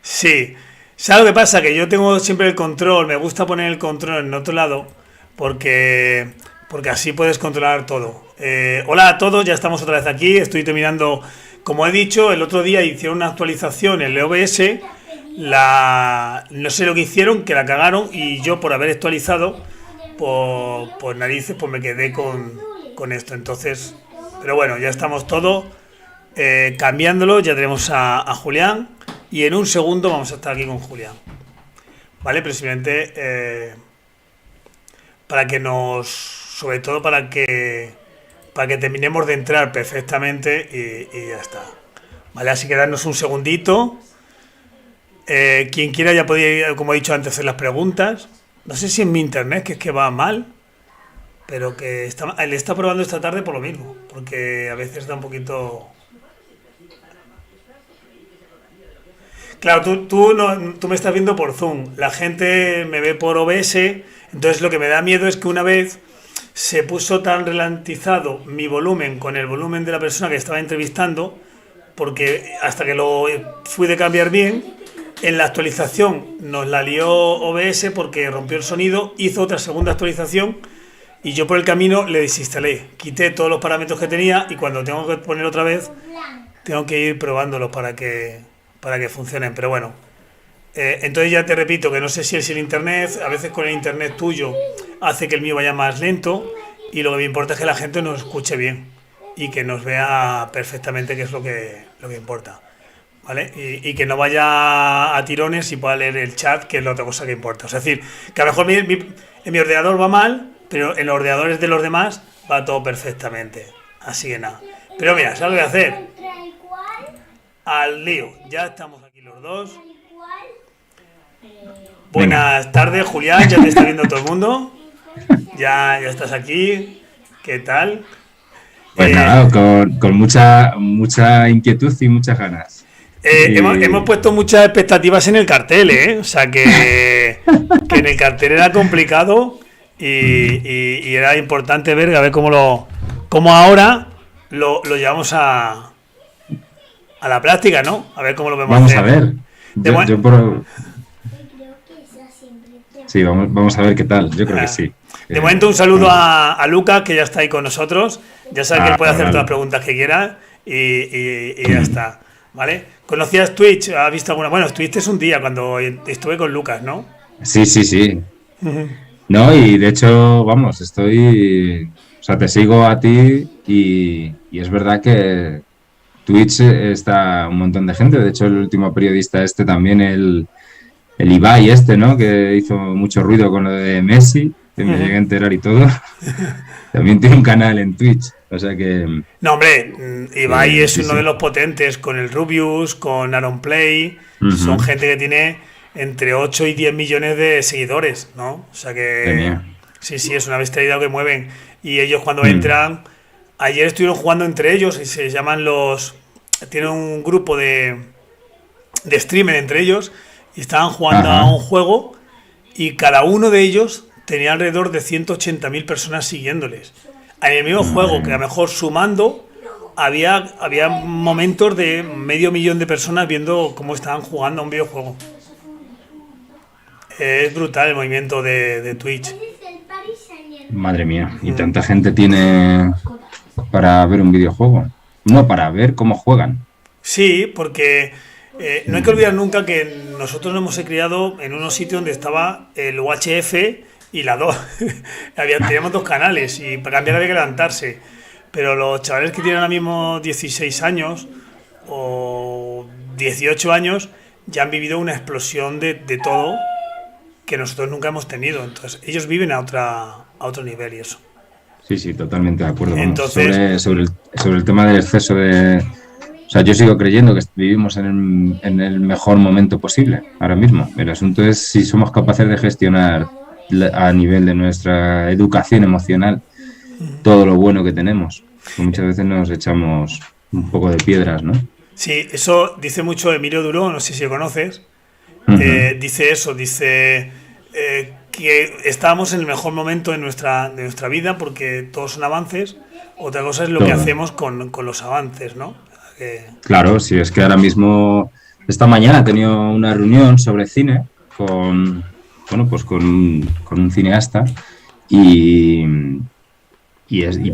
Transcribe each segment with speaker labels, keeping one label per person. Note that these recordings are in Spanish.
Speaker 1: Sí. ¿Sabes lo que pasa? Que yo tengo siempre el control, me gusta poner el control en otro lado porque, porque así puedes controlar todo. Hola a todos, ya estamos otra vez aquí, estoy terminando, como he dicho, el otro día hicieron una actualización en el OBS, no sé lo que hicieron, que la cagaron y yo por haber actualizado, por narices, pues me quedé con esto. Entonces, pero bueno, ya estamos todos cambiándolo, ya tenemos a Julián y en un segundo vamos a estar aquí con Julián, ¿vale? Pero simplemente para que nos, sobre todo para que terminemos de entrar perfectamente y ya está, ¿vale? Así que darnos un segundito. Quien quiera ya podía, como he dicho antes, hacer las preguntas. No sé si en mi internet, que es que va mal, pero que le está probando esta tarde por lo mismo, porque a veces da un poquito. Claro, tú me estás viendo por Zoom, la gente me ve por OBS, entonces lo que me da miedo es que una vez se puso tan ralentizado mi volumen con el volumen de la persona que estaba entrevistando, porque hasta que lo fui de cambiar bien, en la actualización nos la lió OBS porque rompió el sonido, hizo otra segunda actualización y yo por el camino le desinstalé, quité todos los parámetros que tenía y cuando tengo que poner otra vez, tengo que ir probándolos para que funcionen. Pero bueno, entonces ya te repito que no sé si es el internet, a veces con el internet tuyo hace que el mío vaya más lento y lo que me importa es que la gente nos escuche bien y que nos vea perfectamente, que es lo que importa. ¿Vale? Y que no vaya a tirones y pueda leer el chat, que es la otra cosa que importa. Es decir, que a lo mejor en mi ordenador va mal, pero en los ordenadores de los demás va todo perfectamente. Así que nada. Pero mira, ¿sabes lo que voy a hacer? Al lío. Ya estamos aquí los dos.
Speaker 2: Venga,
Speaker 1: Buenas tardes, Julián. Ya te está viendo todo el mundo. Ya estás aquí. ¿Qué tal?
Speaker 2: pues
Speaker 1: Eh,
Speaker 2: nada, con mucha inquietud y muchas ganas.
Speaker 1: hemos
Speaker 2: Y
Speaker 1: puesto muchas expectativas en el cartel, ¿eh? O sea que en el cartel era complicado y era importante ver a ver cómo ahora lo llevamos a la práctica, ¿no? A ver cómo lo vamos a
Speaker 2: vamos a
Speaker 1: hacer.
Speaker 2: ver.
Speaker 1: De, mo-
Speaker 2: Sí, vamos a ver qué tal. Yo creo que sí.
Speaker 1: de momento un saludo
Speaker 2: Vamos.
Speaker 1: a Lucas, que ya está ahí con nosotros. Ya sabe que él
Speaker 2: Ah,
Speaker 1: puede hacer todas las
Speaker 2: vale.
Speaker 1: preguntas que quiera y ya está, ¿vale? ¿Conocías Twitch? ¿Has visto alguna? Bueno, estuviste un día cuando estuve con Lucas, ¿no?
Speaker 2: Sí, sí, sí. No, y de hecho, vamos, o sea, te sigo a ti y es verdad que Twitch está un montón de gente. De hecho, el último periodista este también, el Ibai este, ¿no? Que hizo mucho ruido con lo de Messi, que me llegué a enterar y todo. También tiene un canal en Twitch. O sea
Speaker 1: No, hombre, Ibai es
Speaker 2: sí,
Speaker 1: uno de
Speaker 2: sí.
Speaker 1: los potentes con el Rubius, con Aaron Play. Son
Speaker 2: Ujú.
Speaker 1: gente que tiene entre 8 y 10 millones de seguidores, ¿no? O sea
Speaker 2: Madre
Speaker 1: que
Speaker 2: mía.
Speaker 1: sí, sí, es una bestialidad que mueven. Y ellos cuando
Speaker 2: Mm.
Speaker 1: entran, ayer estuvieron jugando entre ellos y se llaman los. Tienen un grupo de streamer entre ellos y estaban jugando a un
Speaker 2: Ajá.
Speaker 1: juego y cada uno de ellos tenía alrededor de 180.000 personas siguiéndoles. En el mismo
Speaker 2: Madre
Speaker 1: juego, que a lo
Speaker 2: mía.
Speaker 1: mejor sumando, había momentos de medio millón de personas viendo cómo estaban jugando a un videojuego. Es brutal el movimiento de Twitch.
Speaker 2: Madre mía. Y tanta gente tiene para ver un videojuego. No, para ver cómo juegan.
Speaker 1: Sí, porque no hay que
Speaker 2: Mm.
Speaker 1: olvidar nunca que nosotros nos hemos criado en unos sitios donde estaba el UHF y la 2. Teníamos dos canales y para cambiar había que levantarse. Pero los chavales que tienen ahora mismo 16 años o 18 años ya han vivido una explosión de todo que nosotros nunca hemos tenido. Entonces, ellos viven a otro nivel y eso.
Speaker 2: Sí, sí, totalmente de acuerdo. Vamos,
Speaker 1: Entonces,
Speaker 2: sobre el tema del exceso de... O sea, yo sigo creyendo que vivimos en el mejor momento posible ahora mismo. El asunto es si somos capaces de gestionar a nivel de nuestra educación emocional todo lo bueno que tenemos. Que muchas veces nos echamos un poco de piedras, ¿no?
Speaker 1: sí, eso dice mucho Emilio Duró, no sé si lo conoces.
Speaker 2: Ujú.
Speaker 1: Dice eso, dice que estábamos en el mejor momento de nuestra vida porque todos son avances. Otra cosa es lo que
Speaker 2: Todo.
Speaker 1: hacemos con los avances, ¿no? Que-
Speaker 2: Claro, si es que ahora mismo esta mañana he tenido una reunión sobre cine con, bueno, pues con un cineasta y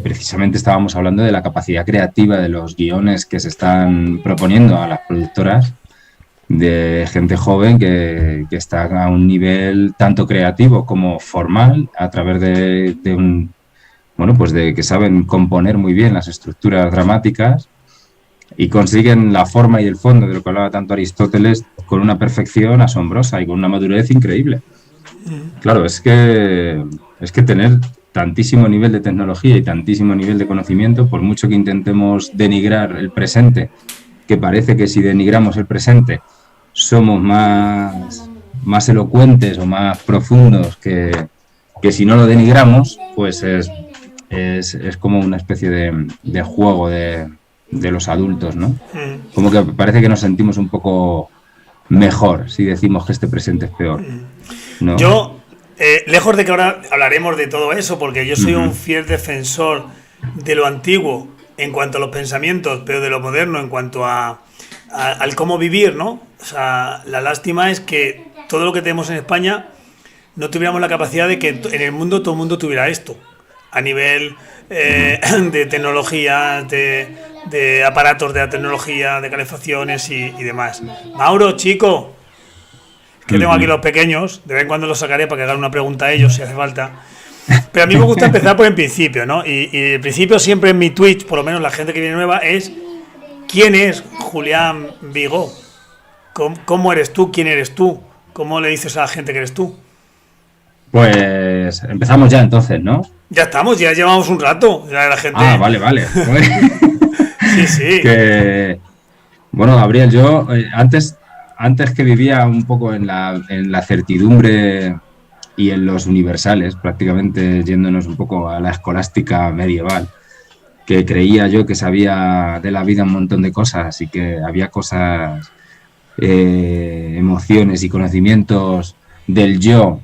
Speaker 2: precisamente estábamos hablando de la capacidad creativa de los guiones que se están proponiendo a las productoras, de gente joven que está a un nivel tanto creativo como formal a través de un, bueno, pues de que saben componer muy bien las estructuras dramáticas y consiguen la forma y el fondo de lo que hablaba tanto Aristóteles con una perfección asombrosa y con una madurez increíble. Claro, es que tener tantísimo nivel de tecnología y tantísimo nivel de conocimiento, por mucho que intentemos denigrar el presente, que parece que si denigramos el presente somos más elocuentes o más profundos que si no lo denigramos, pues es como una especie de juego de los adultos, ¿no? Como que parece que nos sentimos un poco mejor si decimos que este presente es peor, ¿no?
Speaker 1: Yo, lejos de que ahora hablaremos de todo eso, porque yo soy un fiel defensor de lo antiguo en cuanto a los pensamientos, pero de lo moderno en cuanto al cómo vivir, ¿no? O sea, la lástima es que todo lo que tenemos en España no tuviéramos la capacidad de que en el mundo todo el mundo tuviera esto, a nivel de tecnología, de aparatos de la tecnología, de calefacciones y demás. Mauro, chico, que tengo aquí los pequeños, de vez en cuando los sacaré para que hagan una pregunta a ellos si hace falta. Pero a mí me gusta empezar por el principio, ¿no? Y el principio siempre en mi Twitch, por lo menos la gente que viene nueva, es ¿quién es Julián Vigó? ¿Cómo eres tú? ¿Quién eres tú? ¿Cómo le dices a la gente que eres tú?
Speaker 2: Pues empezamos ya entonces, ¿no?
Speaker 1: Ya estamos, ya llevamos un rato. Ya la gente...
Speaker 2: Ah, vale.
Speaker 1: Sí.
Speaker 2: Bueno, Gabriel, yo antes que vivía un poco en la certidumbre y en los universales, prácticamente yéndonos un poco a la escolástica medieval, que creía yo que sabía de la vida un montón de cosas y que había cosas, emociones y conocimientos del yo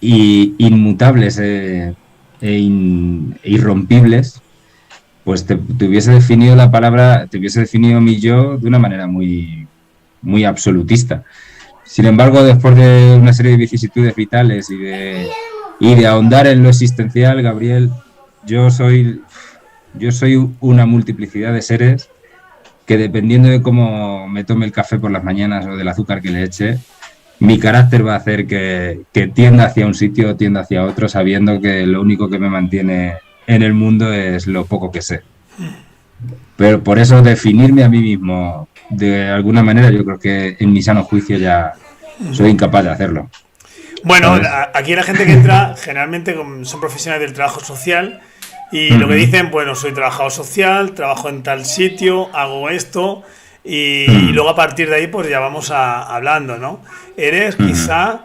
Speaker 2: inmutables e irrompibles, pues te hubiese definido mi yo de una manera muy, muy absolutista. Sin embargo, después de una serie de vicisitudes vitales y de ahondar en lo existencial, Gabriel, yo soy una multiplicidad de seres que, dependiendo de cómo me tome el café por las mañanas o del azúcar que le eche, mi carácter va a hacer que tienda hacia un sitio o tienda hacia otro, sabiendo que lo único que me mantiene en el mundo es lo poco que sé. Pero por eso definirme a mí mismo de alguna manera, yo creo que en mi sano juicio ya soy incapaz de hacerlo.
Speaker 1: Bueno, aquí la gente que entra generalmente son profesionales del trabajo social y lo que dicen, bueno, soy trabajador social, trabajo en tal sitio, hago esto y luego a partir de ahí pues ya vamos hablando, ¿no? Eres quizá,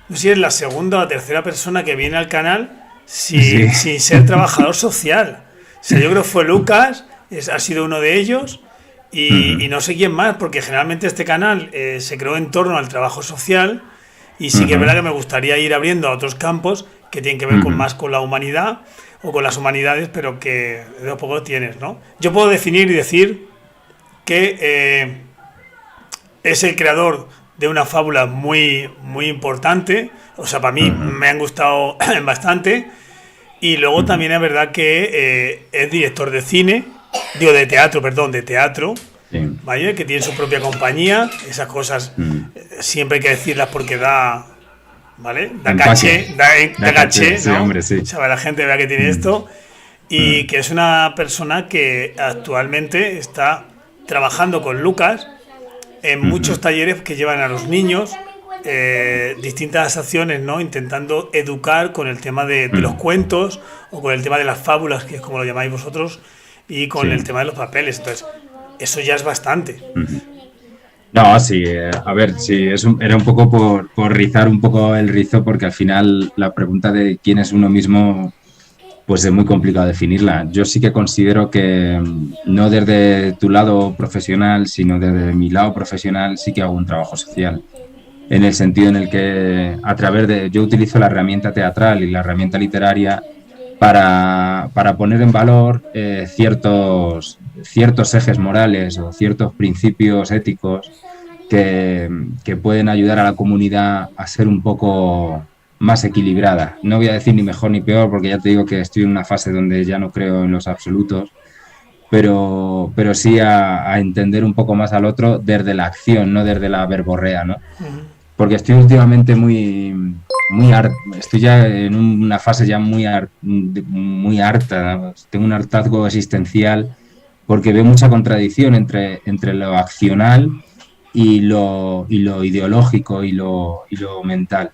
Speaker 1: no sé si eres la segunda o la tercera persona que viene al canal sin ser trabajador social. O sea, yo creo que fue Lucas, ha sido uno de ellos y no sé quién más, porque generalmente este canal se creó en torno al trabajo social y sí que es verdad que me gustaría ir abriendo a otros campos que tienen que ver más con la humanidad o con las humanidades, pero que de a poco tienes, ¿no? Yo puedo definir y decir que es el creador de una fábula muy, muy importante, o sea, para mí me han gustado bastante, y luego también es verdad que es director de cine, de teatro,
Speaker 2: sí.
Speaker 1: ¿Vale? Que tiene su propia compañía, esas cosas siempre hay que decirlas porque da, ¿vale? Da caché,
Speaker 2: sí,
Speaker 1: ¿no?
Speaker 2: Hombre, sí.
Speaker 1: O sea, la gente vea que tiene esto, y que es una persona que actualmente está trabajando con Lucas en muchos talleres que llevan a los niños, distintas acciones, ¿no? Intentando educar con el tema de los cuentos o con el tema de las fábulas, que es como lo llamáis vosotros, y con el tema de los papeles. Entonces, eso ya es bastante.
Speaker 2: No, sí, a ver, sí, era un poco por rizar un poco el rizo, porque al final la pregunta de quién es uno mismo, pues es muy complicado definirla. Yo sí que considero que no desde tu lado profesional, sino desde mi lado profesional sí que hago un trabajo social. En el sentido en el que yo utilizo la herramienta teatral y la herramienta literaria para poner en valor ciertos ejes morales o ciertos principios éticos que pueden ayudar a la comunidad a ser un poco más equilibrada. No voy a decir ni mejor ni peor, porque ya te digo que estoy en una fase donde ya no creo en los absolutos, pero sí a entender un poco más al otro desde la acción, no desde la verborrea, ¿no? Porque estoy últimamente estoy ya en una fase ya muy harta, ¿no? Tengo un hartazgo existencial porque veo mucha contradicción entre lo accional y lo ideológico y lo mental.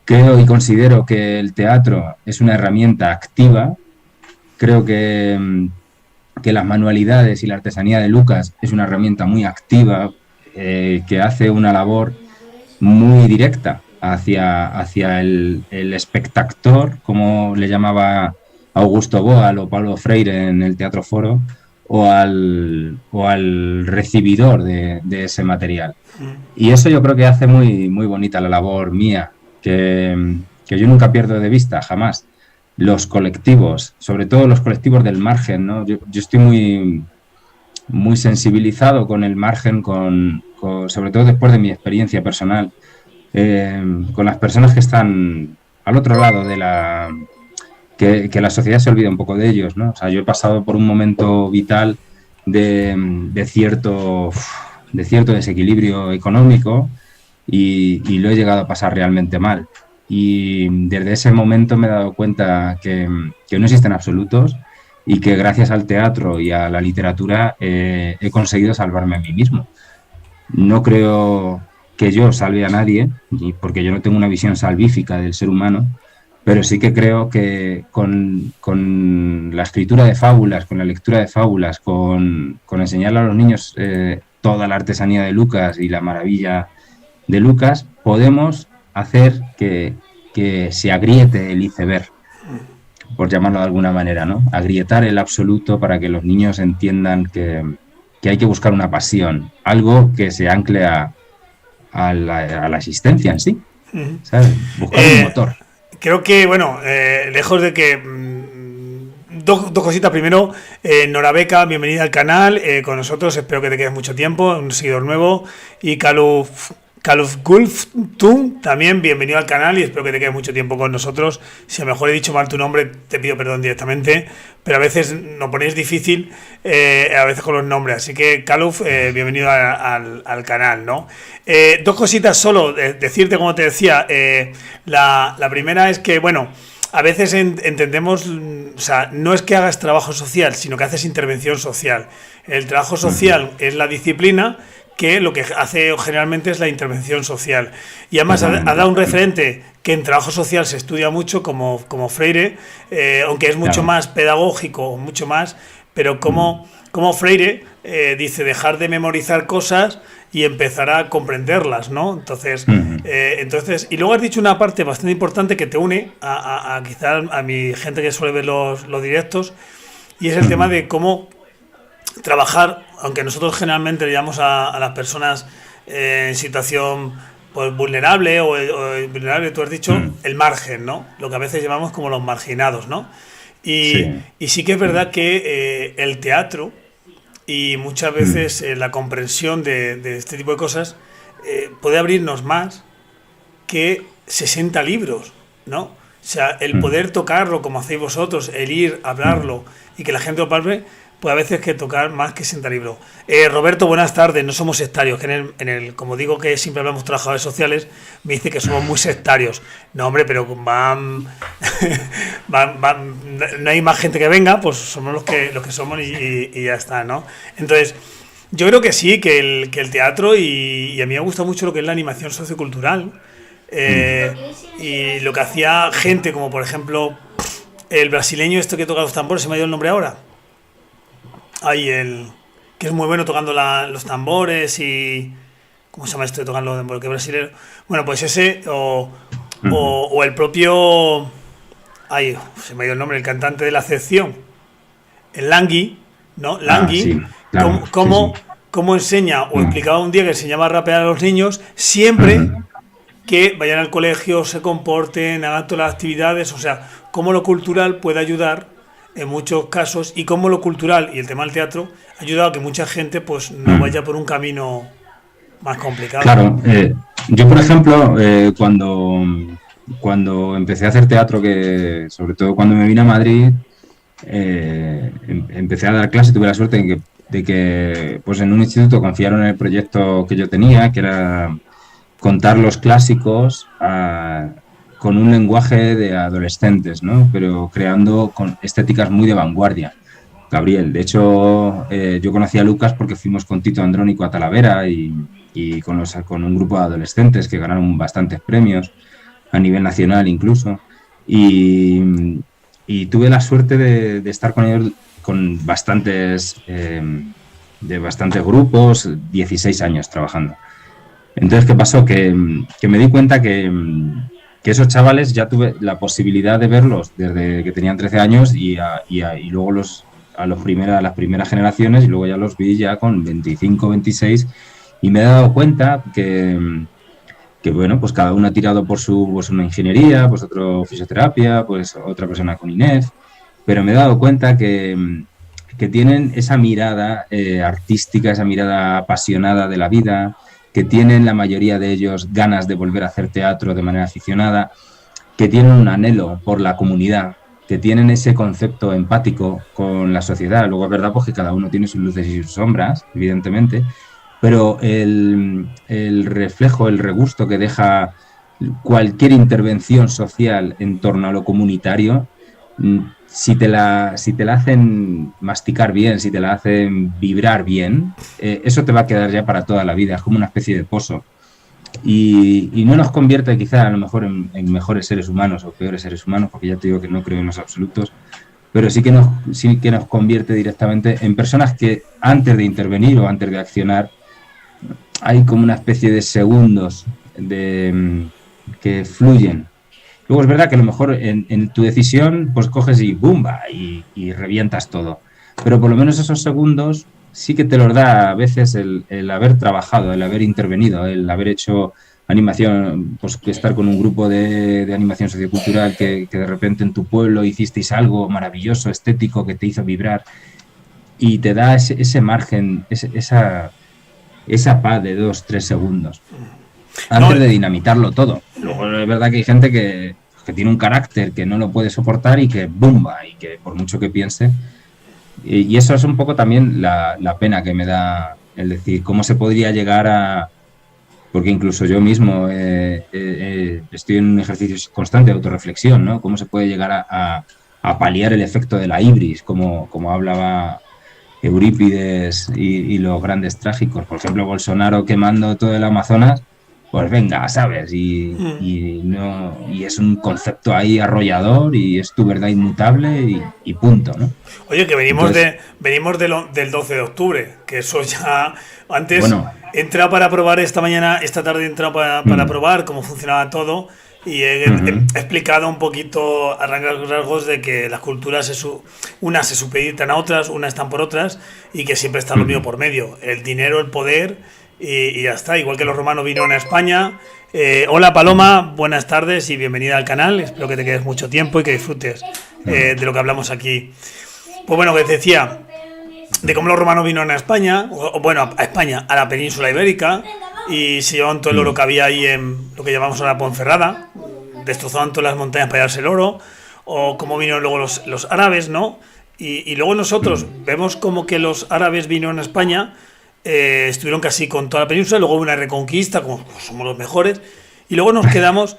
Speaker 2: Creo y considero que el teatro es una herramienta activa. Creo que las manualidades y la artesanía de Lucas es una herramienta muy activa, que hace una labor muy directa hacia el espectador, como le llamaba Augusto Boal o Paulo Freire en el Teatro Foro, o al recibidor de ese material. Y eso yo creo que hace muy, muy bonita la labor mía, que yo nunca pierdo de vista, jamás. Los colectivos, sobre todo los colectivos del margen, ¿no? Yo estoy muy sensibilizado con el margen, sobre todo después de mi experiencia personal, con las personas que están al otro lado de que la sociedad se olvida un poco de ellos, ¿no? O sea, yo he pasado por un momento vital de cierto desequilibrio económico y lo he llegado a pasar realmente mal. Y desde ese momento me he dado cuenta que no existen absolutos y que gracias al teatro y a la literatura he conseguido salvarme a mí mismo. No creo que yo salve a nadie, porque yo no tengo una visión salvífica del ser humano, pero sí que creo que con la escritura de fábulas, con la lectura de fábulas, con enseñarle a los niños toda la artesanía de Lucas y la maravilla de Lucas, podemos hacer que se agriete el iceberg, por llamarlo de alguna manera, ¿no? Agrietar el absoluto para que los niños entiendan que hay que buscar una pasión, algo que se ancle a la existencia en sí, ¿sabes? Buscar un motor.
Speaker 1: Creo que, bueno, lejos de que... Dos cositas. Primero, Norabeca, bienvenida al canal, con nosotros, espero que te quedes mucho tiempo, un seguidor nuevo. Y Caluf Gulf Tum, también bienvenido al canal y espero que te quedes mucho tiempo con nosotros. Si a lo mejor he dicho mal tu nombre, te pido perdón directamente, pero a veces nos ponéis difícil, a veces con los nombres. Así que, Caluf, bienvenido al canal, ¿no? Dos cositas solo, decirte, como te decía, la primera es que, bueno, a veces entendemos, o sea, no es que hagas trabajo social, sino que haces intervención social. El trabajo social es la disciplina que lo que hace generalmente es la intervención social. Y además ha dado un referente que en trabajo social se estudia mucho, como Freire, aunque es mucho más pedagógico, mucho más, pero como Freire dice dejar de memorizar cosas y empezar a comprenderlas, ¿no? Entonces, y luego has dicho una parte bastante importante que te une a quizás a mi gente que suele ver los directos, y es el tema de cómo trabajar, aunque nosotros generalmente le llamamos a las personas en situación pues vulnerable o vulnerable, tú has dicho, el margen, ¿no? Lo que a veces llamamos como los marginados, ¿no? Y sí que es verdad que el teatro y muchas veces la comprensión de este tipo de cosas puede abrirnos más que 60 libros, ¿no? O sea, el poder tocarlo como hacéis vosotros, el ir, hablarlo y que la gente lo palpe, pues a veces que tocar más que 60 libros. Roberto, buenas tardes, no somos sectarios, que como digo que siempre hablamos trabajadores sociales, me dice que somos muy sectarios. No, hombre, pero van no hay más gente que venga, pues somos los que somos y ya está, ¿no? Entonces, yo creo que sí, que el teatro, y a mí me gusta mucho lo que es la animación sociocultural, y lo que hacía gente como, por ejemplo, el brasileño que toca los tambores, se me ha ido el nombre ahora. Hay que es muy bueno tocando los tambores y... ¿Cómo se llama esto de tocar los tambores? ¿Qué brasileño? Bueno, pues ese o el propio... Ay, se me ha ido el nombre, el cantante de La Acepción. El Langui, ¿no? Langui,
Speaker 2: sí, claro,
Speaker 1: cómo enseña, o explicaba un día que enseñaba a rapear a los niños, siempre que vayan al colegio, se comporten, hagan todas las actividades, o sea, cómo lo cultural puede ayudar en muchos casos, y cómo lo cultural y el tema del teatro ha ayudado a que mucha gente pues no vaya por un camino más complicado.
Speaker 2: Claro, yo por ejemplo, cuando empecé a hacer teatro, que sobre todo cuando me vine a Madrid, empecé a dar clases, tuve la suerte de que pues en un instituto confiaron en el proyecto que yo tenía, que era contar los clásicos con un lenguaje de adolescentes, ¿no? Pero creando con estéticas muy de vanguardia. Gabriel, de hecho, yo conocí a Lucas porque fuimos con Tito Andrónico a Talavera y con un grupo de adolescentes que ganaron bastantes premios, a nivel nacional incluso. Y tuve la suerte de estar con ellos, con bastantes grupos, 16 años trabajando. Entonces, ¿qué pasó? Que me di cuenta que esos chavales ya tuve la posibilidad de verlos desde que tenían 13 años y luego a las primeras generaciones, y luego ya los vi ya con 25, 26, y me he dado cuenta que bueno, pues cada uno ha tirado por una ingeniería, pues otro fisioterapia, pues otra persona con INEF, pero me he dado cuenta que tienen esa mirada artística, esa mirada apasionada de la vida, que tienen la mayoría de ellos ganas de volver a hacer teatro de manera aficionada, que tienen un anhelo por la comunidad, que tienen ese concepto empático con la sociedad. Luego es verdad pues que cada uno tiene sus luces y sus sombras, evidentemente, pero el reflejo, el regusto que deja cualquier intervención social en torno a lo comunitario, si te la hacen masticar bien, si te la hacen vibrar bien, eso te va a quedar ya para toda la vida, es como una especie de pozo. Y no nos convierte quizá a lo mejor en mejores seres humanos o peores seres humanos, porque ya te digo que no creo en los absolutos, pero sí que nos convierte directamente en personas que antes de intervenir o antes de accionar hay como una especie de segundos que fluyen. Luego es verdad que a lo mejor en tu decisión pues coges y ¡bumba! Y revientas todo. Pero por lo menos esos segundos sí que te los da a veces el haber trabajado, el haber intervenido, el haber hecho animación, pues estar con un grupo de animación sociocultural que de repente en tu pueblo hicisteis algo maravilloso, estético, que te hizo vibrar y te da ese margen, esa paz de 2-3 segundos antes de dinamitarlo todo. Luego es verdad que hay gente que tiene un carácter que no lo puede soportar y que ¡bumba! Y que por mucho que piense, y eso es un poco también la pena que me da el decir cómo se podría llegar a, porque incluso yo mismo estoy en un ejercicio constante de autorreflexión, ¿no? Cómo se puede llegar a paliar el efecto de la ibris, como hablaba Eurípides y los grandes trágicos. Por ejemplo, Bolsonaro quemando todo el Amazonas, pues venga, ¿sabes? Y es un concepto ahí arrollador y es tu verdad inmutable y punto, ¿no?
Speaker 1: Oye, que venimos del 12 de octubre, que eso ya antes, bueno, he entrado para probar esta tarde he entrado para probar cómo funcionaba todo y he explicado un poquito a rasgos de que las culturas unas se supeditan a otras, unas están por otras y que siempre está lo mío por medio, el dinero, el poder y ya está, igual que los romanos vinieron a España. Hola Paloma, buenas tardes y bienvenida al canal, espero que te quedes mucho tiempo y que disfrutes de lo que hablamos aquí. Pues bueno, que te decía de cómo los romanos vinieron a España, a España, a la península ibérica, y se llevaban todo el oro que había ahí en lo que llamamos ahora Ponferrada, destrozaban todas las montañas para llevarse el oro, o cómo vinieron luego los árabes, ¿no? Y luego nosotros vemos como que los árabes vinieron a España, estuvieron casi con toda la península, luego hubo una reconquista, como pues, somos los mejores, y luego nos quedamos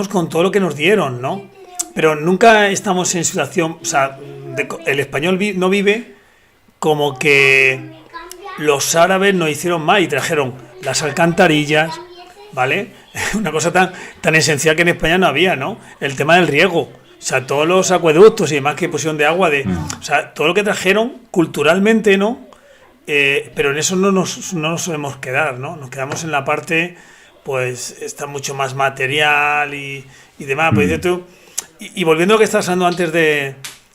Speaker 1: con todo lo que nos dieron, ¿no? Pero nunca estamos en situación, o sea, el español no vive como que los árabes nos hicieron mal y trajeron las alcantarillas, ¿vale? Una cosa tan esencial que en España no había, ¿no? El tema del riego, o sea, todos los acueductos y demás que pusieron de agua, o sea, todo lo que trajeron culturalmente, ¿no? Pero en eso no nos solemos quedar, ¿no? Nos quedamos en la parte, pues, está mucho más material y demás, pues dices tú. Y volviendo a lo que estabas hablando antes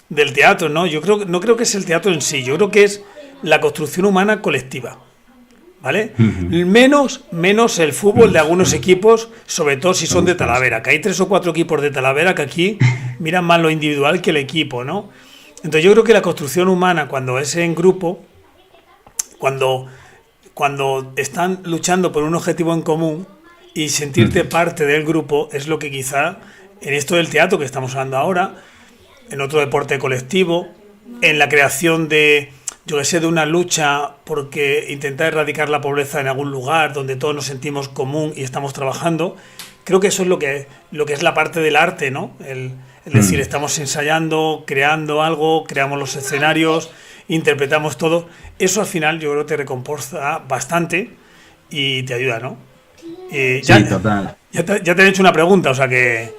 Speaker 1: del teatro, ¿no? No creo que es el teatro en sí, yo creo que es la construcción humana colectiva, ¿vale? Menos el fútbol de algunos equipos, sobre todo si son de Talavera, que hay 3 o 4 equipos de Talavera que aquí miran más lo individual que el equipo, ¿no? Entonces yo creo que la construcción humana, cuando es en grupo, cuando cuando están luchando por un objetivo en común y sentirte parte del grupo es lo que quizá en esto del teatro que estamos hablando ahora, en otro deporte colectivo, en la creación de, yo que sé, de una lucha porque intentar erradicar la pobreza en algún lugar donde todos nos sentimos común y estamos trabajando. Creo que eso es lo que es la parte del arte, ¿no? Es decir, estamos ensayando, creando algo, creamos los escenarios, interpretamos todo. Eso al final yo creo que te recompensa bastante y te ayuda, ¿no?
Speaker 2: Sí, total.
Speaker 1: Ya te he hecho una pregunta, o sea que...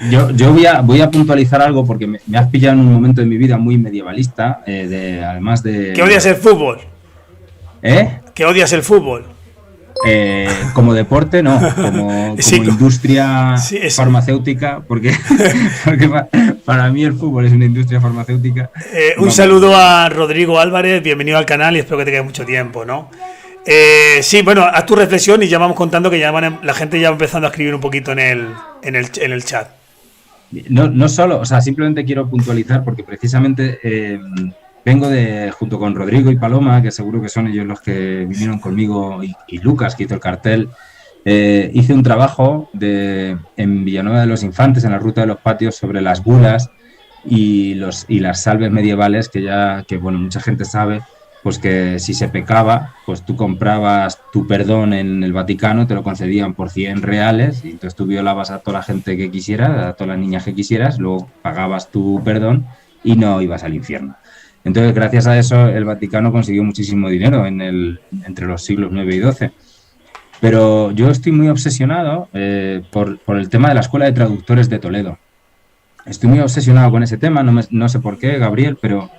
Speaker 2: Yo voy a puntualizar algo porque me has pillado en un momento de mi vida muy medievalista, además de...
Speaker 1: ¿Que odias el fútbol?
Speaker 2: ¿Eh?
Speaker 1: ¿Que odias el fútbol?
Speaker 2: Como deporte, no, como
Speaker 1: sí,
Speaker 2: industria farmacéutica, porque para mí el fútbol es una industria farmacéutica.
Speaker 1: Un saludo a Rodrigo Álvarez, bienvenido al canal y espero que te quede mucho tiempo, ¿no? Sí, bueno, haz tu reflexión y ya vamos contando que ya la gente ya va empezando a escribir un poquito en el chat.
Speaker 2: No solo, o sea, simplemente quiero puntualizar porque precisamente vengo junto con Rodrigo y Paloma, que seguro que son ellos los que vinieron conmigo, y Lucas, que hizo el cartel. Hice un trabajo en Villanueva de los Infantes, en la Ruta de los Patios, sobre las bulas y las salves medievales, que bueno, mucha gente sabe, pues que si se pecaba, pues tú comprabas tu perdón en el Vaticano, te lo concedían por 100 reales, y entonces tú violabas a toda la gente que quisieras, a todas las niñas que quisieras, luego pagabas tu perdón y no ibas al infierno. Entonces, gracias a eso, el Vaticano consiguió muchísimo dinero entre los siglos IX y XII. Pero yo estoy muy obsesionado por el tema de la Escuela de Traductores de Toledo. Estoy muy obsesionado con ese tema, no sé por qué, Gabriel, pero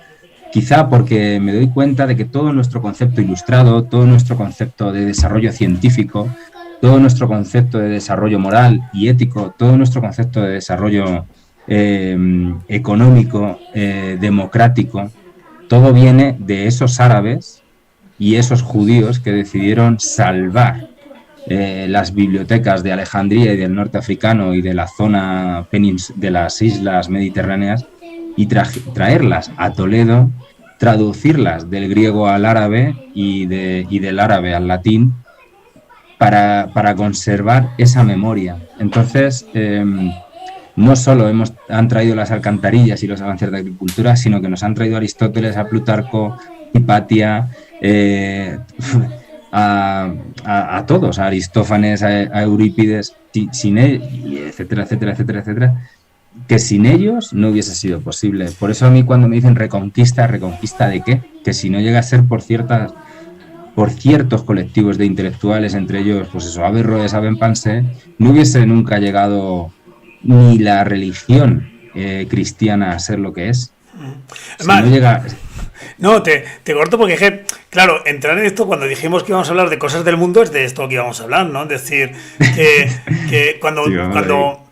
Speaker 2: quizá porque me doy cuenta de que todo nuestro concepto ilustrado, todo nuestro concepto de desarrollo científico, todo nuestro concepto de desarrollo moral y ético, todo nuestro concepto de desarrollo económico, democrático, todo viene de esos árabes y esos judíos que decidieron salvar las bibliotecas de Alejandría y del norte africano y de la zona de las islas mediterráneas y traerlas a Toledo, traducirlas del griego al árabe y del árabe al latín para conservar esa memoria. Entonces, no solo han traído las alcantarillas y los avances de agricultura, sino que nos han traído a Aristóteles, a Plutarco, Hipatia, a todos, a Aristófanes, a Eurípides, etcétera, etcétera, etcétera, etcétera, que sin ellos no hubiese sido posible. Por eso a mí cuando me dicen ¿reconquista de qué? Que si no llega a ser por ciertos colectivos de intelectuales, entre ellos, pues eso, Averroes, Abenpanse, no hubiese nunca llegado ni la religión cristiana a ser lo que es. Si no llega...
Speaker 1: No, te corto porque, claro, entrar en esto cuando dijimos que íbamos a hablar de cosas del mundo es de esto que íbamos a hablar, ¿no? Es decir, que cuando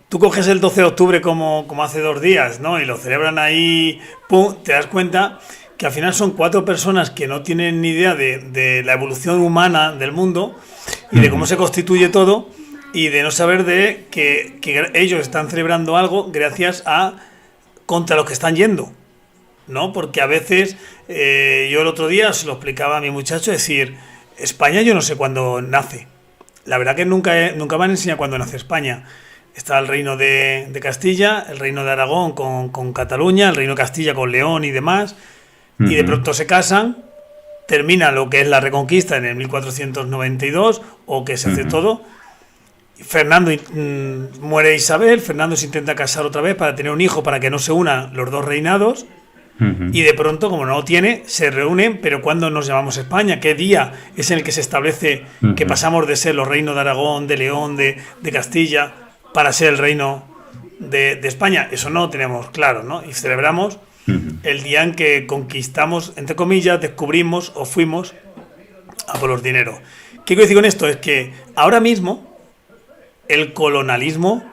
Speaker 1: tú coges el 12 de octubre como hace 2 días, ¿no? Y lo celebran ahí, pum, te das cuenta que al final son 4 personas que no tienen ni idea de la evolución humana del mundo y de cómo se constituye todo y de no saber de que ellos están celebrando algo gracias a contra los que están yendo, ¿no? Porque a veces, yo el otro día se lo explicaba a mi muchacho, es decir, España yo no sé cuándo nace. La verdad que nunca me han enseñado cuándo nace España. Está el reino de Castilla, el reino de Aragón con Cataluña, el reino de Castilla con León y demás, y de pronto se casan, termina lo que es la Reconquista en el 1492, o que se hace todo. Fernando muere Isabel, Fernando se intenta casar otra vez para tener un hijo, para que no se unan los 2 reinados, y de pronto, como no lo tiene, se reúnen, pero ¿cuándo nos llamamos España? ¿Qué día es en el que se establece que pasamos de ser los reinos de Aragón, de León, de Castilla, para ser el reino de España? Eso no lo tenemos claro, ¿no? Y celebramos el día en que conquistamos, entre comillas, descubrimos o fuimos a por los dineros. ¿Qué quiero decir con esto? Es que ahora mismo el colonialismo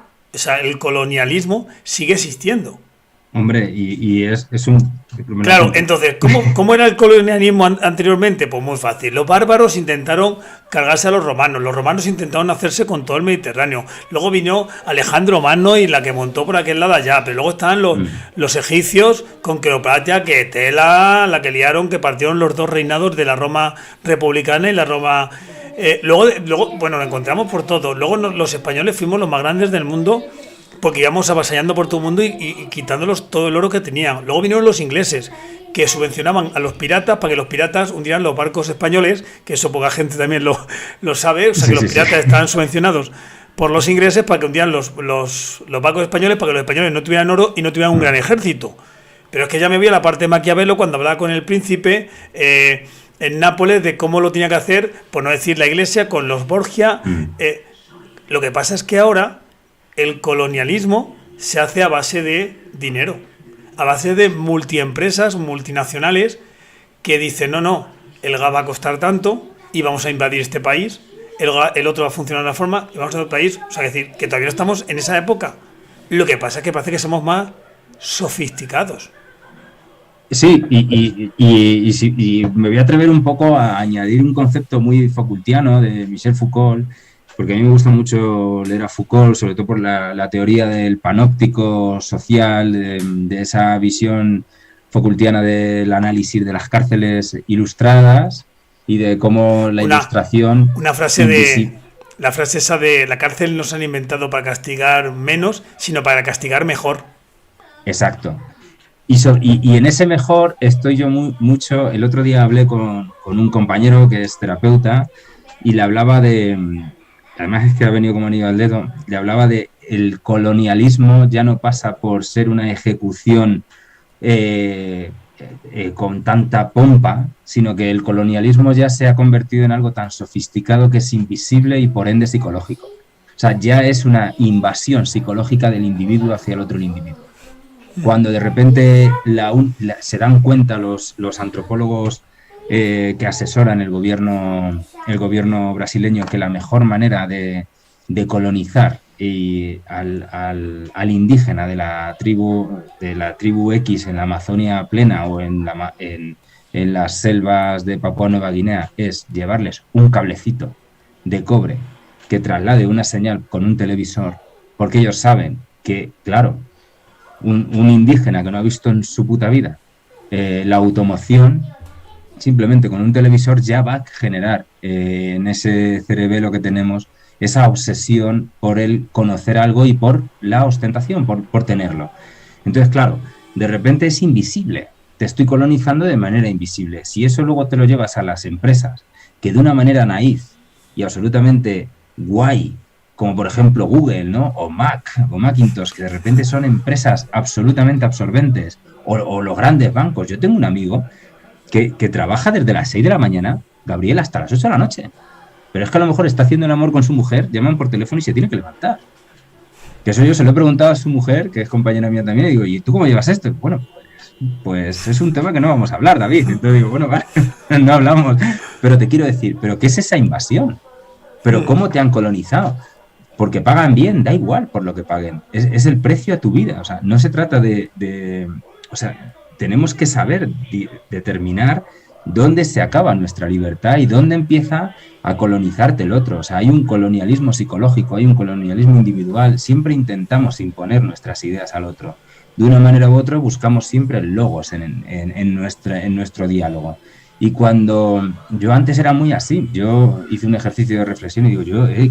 Speaker 1: sigue existiendo.
Speaker 2: Hombre, y es un...
Speaker 1: Claro, entonces, ¿cómo era el colonialismo anteriormente? Pues muy fácil. Los bárbaros intentaron cargarse a los romanos intentaron hacerse con todo el Mediterráneo. Luego vino Alejandro Magno y la que montó por aquel lado allá, pero luego estaban los egipcios con Cleopatra, que tela, la que liaron, que partieron los dos reinados de la Roma republicana y la Roma... luego, bueno, lo encontramos por todo. Luego los españoles fuimos los más grandes del mundo porque íbamos avasallando por todo el mundo y quitándolos todo el oro que tenían. Luego vinieron los ingleses, que subvencionaban a los piratas para que los piratas hundieran los barcos españoles, que eso poca gente también lo sabe, o sea que los piratas estaban subvencionados por los ingleses para que hundieran los barcos españoles, para que los españoles no tuvieran oro y no tuvieran un gran ejército. Pero es que ya me vi a la parte de Maquiavelo cuando hablaba con el príncipe en Nápoles de cómo lo tenía que hacer, por no decir la iglesia, con los Borgia. Lo que pasa es que ahora el colonialismo se hace a base de dinero, a base de multiempresas, multinacionales, que dicen, no, el gas va a costar tanto y vamos a invadir este país, el otro va a funcionar de una forma y vamos a otro país. O sea, es decir, que todavía no estamos en esa época. Lo que pasa es que parece que somos más sofisticados.
Speaker 2: Sí, y me voy a atrever un poco a añadir un concepto muy Foucaultiano de Michel Foucault, porque a mí me gusta mucho leer a Foucault, sobre todo por la teoría del panóptico social, de esa visión Foucaultiana del análisis de las cárceles ilustradas y de cómo la ilustración...
Speaker 1: La frase esa de la cárcel no se han inventado para castigar menos, sino para castigar mejor.
Speaker 2: Exacto. Y en ese mejor estoy yo mucho... El otro día hablé con un compañero que es terapeuta y le hablaba de... Además es que ha venido como anillo al dedo. Le hablaba de el colonialismo ya no pasa por ser una ejecución con tanta pompa, sino que el colonialismo ya se ha convertido en algo tan sofisticado que es invisible y por ende psicológico. O sea, ya es una invasión psicológica del individuo hacia el otro individuo. Cuando de repente se dan cuenta los antropólogos que asesoran el gobierno brasileño que la mejor manera de colonizar al indígena de la tribu X en la Amazonia plena o en las selvas de Papúa Nueva Guinea es llevarles un cablecito de cobre que traslade una señal con un televisor, porque ellos saben que, claro, un indígena que no ha visto en su puta vida la automoción, simplemente con un televisor ya va a generar en ese cerebelo que tenemos esa obsesión por el conocer algo y por la ostentación, por tenerlo. Entonces, claro, de repente es invisible. Te estoy colonizando de manera invisible. Si eso luego te lo llevas a las empresas, que de una manera naif y absolutamente guay, como por ejemplo Google, ¿no? O Mac, o Macintosh, que de repente son empresas absolutamente absorbentes, o los grandes bancos. Yo tengo un amigo que trabaja desde las 6 de la mañana, Gabriel, hasta las 8 de la noche. Pero es que a lo mejor está haciendo el amor con su mujer, llaman por teléfono y se tiene que levantar. Que eso yo se lo he preguntado a su mujer, que es compañera mía también, y digo, ¿y tú cómo llevas esto? Bueno, pues es un tema que no vamos a hablar, David. Entonces digo, bueno, vale, no hablamos. Pero te quiero decir, ¿pero qué es esa invasión? ¿Pero cómo te han colonizado? Porque pagan bien, da igual por lo que paguen. Es el precio a tu vida. O sea, no se trata o sea, tenemos que saber determinar dónde se acaba nuestra libertad y dónde empieza a colonizarte el otro. O sea, hay un colonialismo psicológico, hay un colonialismo individual. Siempre intentamos imponer nuestras ideas al otro. De una manera u otra buscamos siempre logos en nuestro diálogo. Y cuando yo antes era muy así, yo hice un ejercicio de reflexión y digo, yo he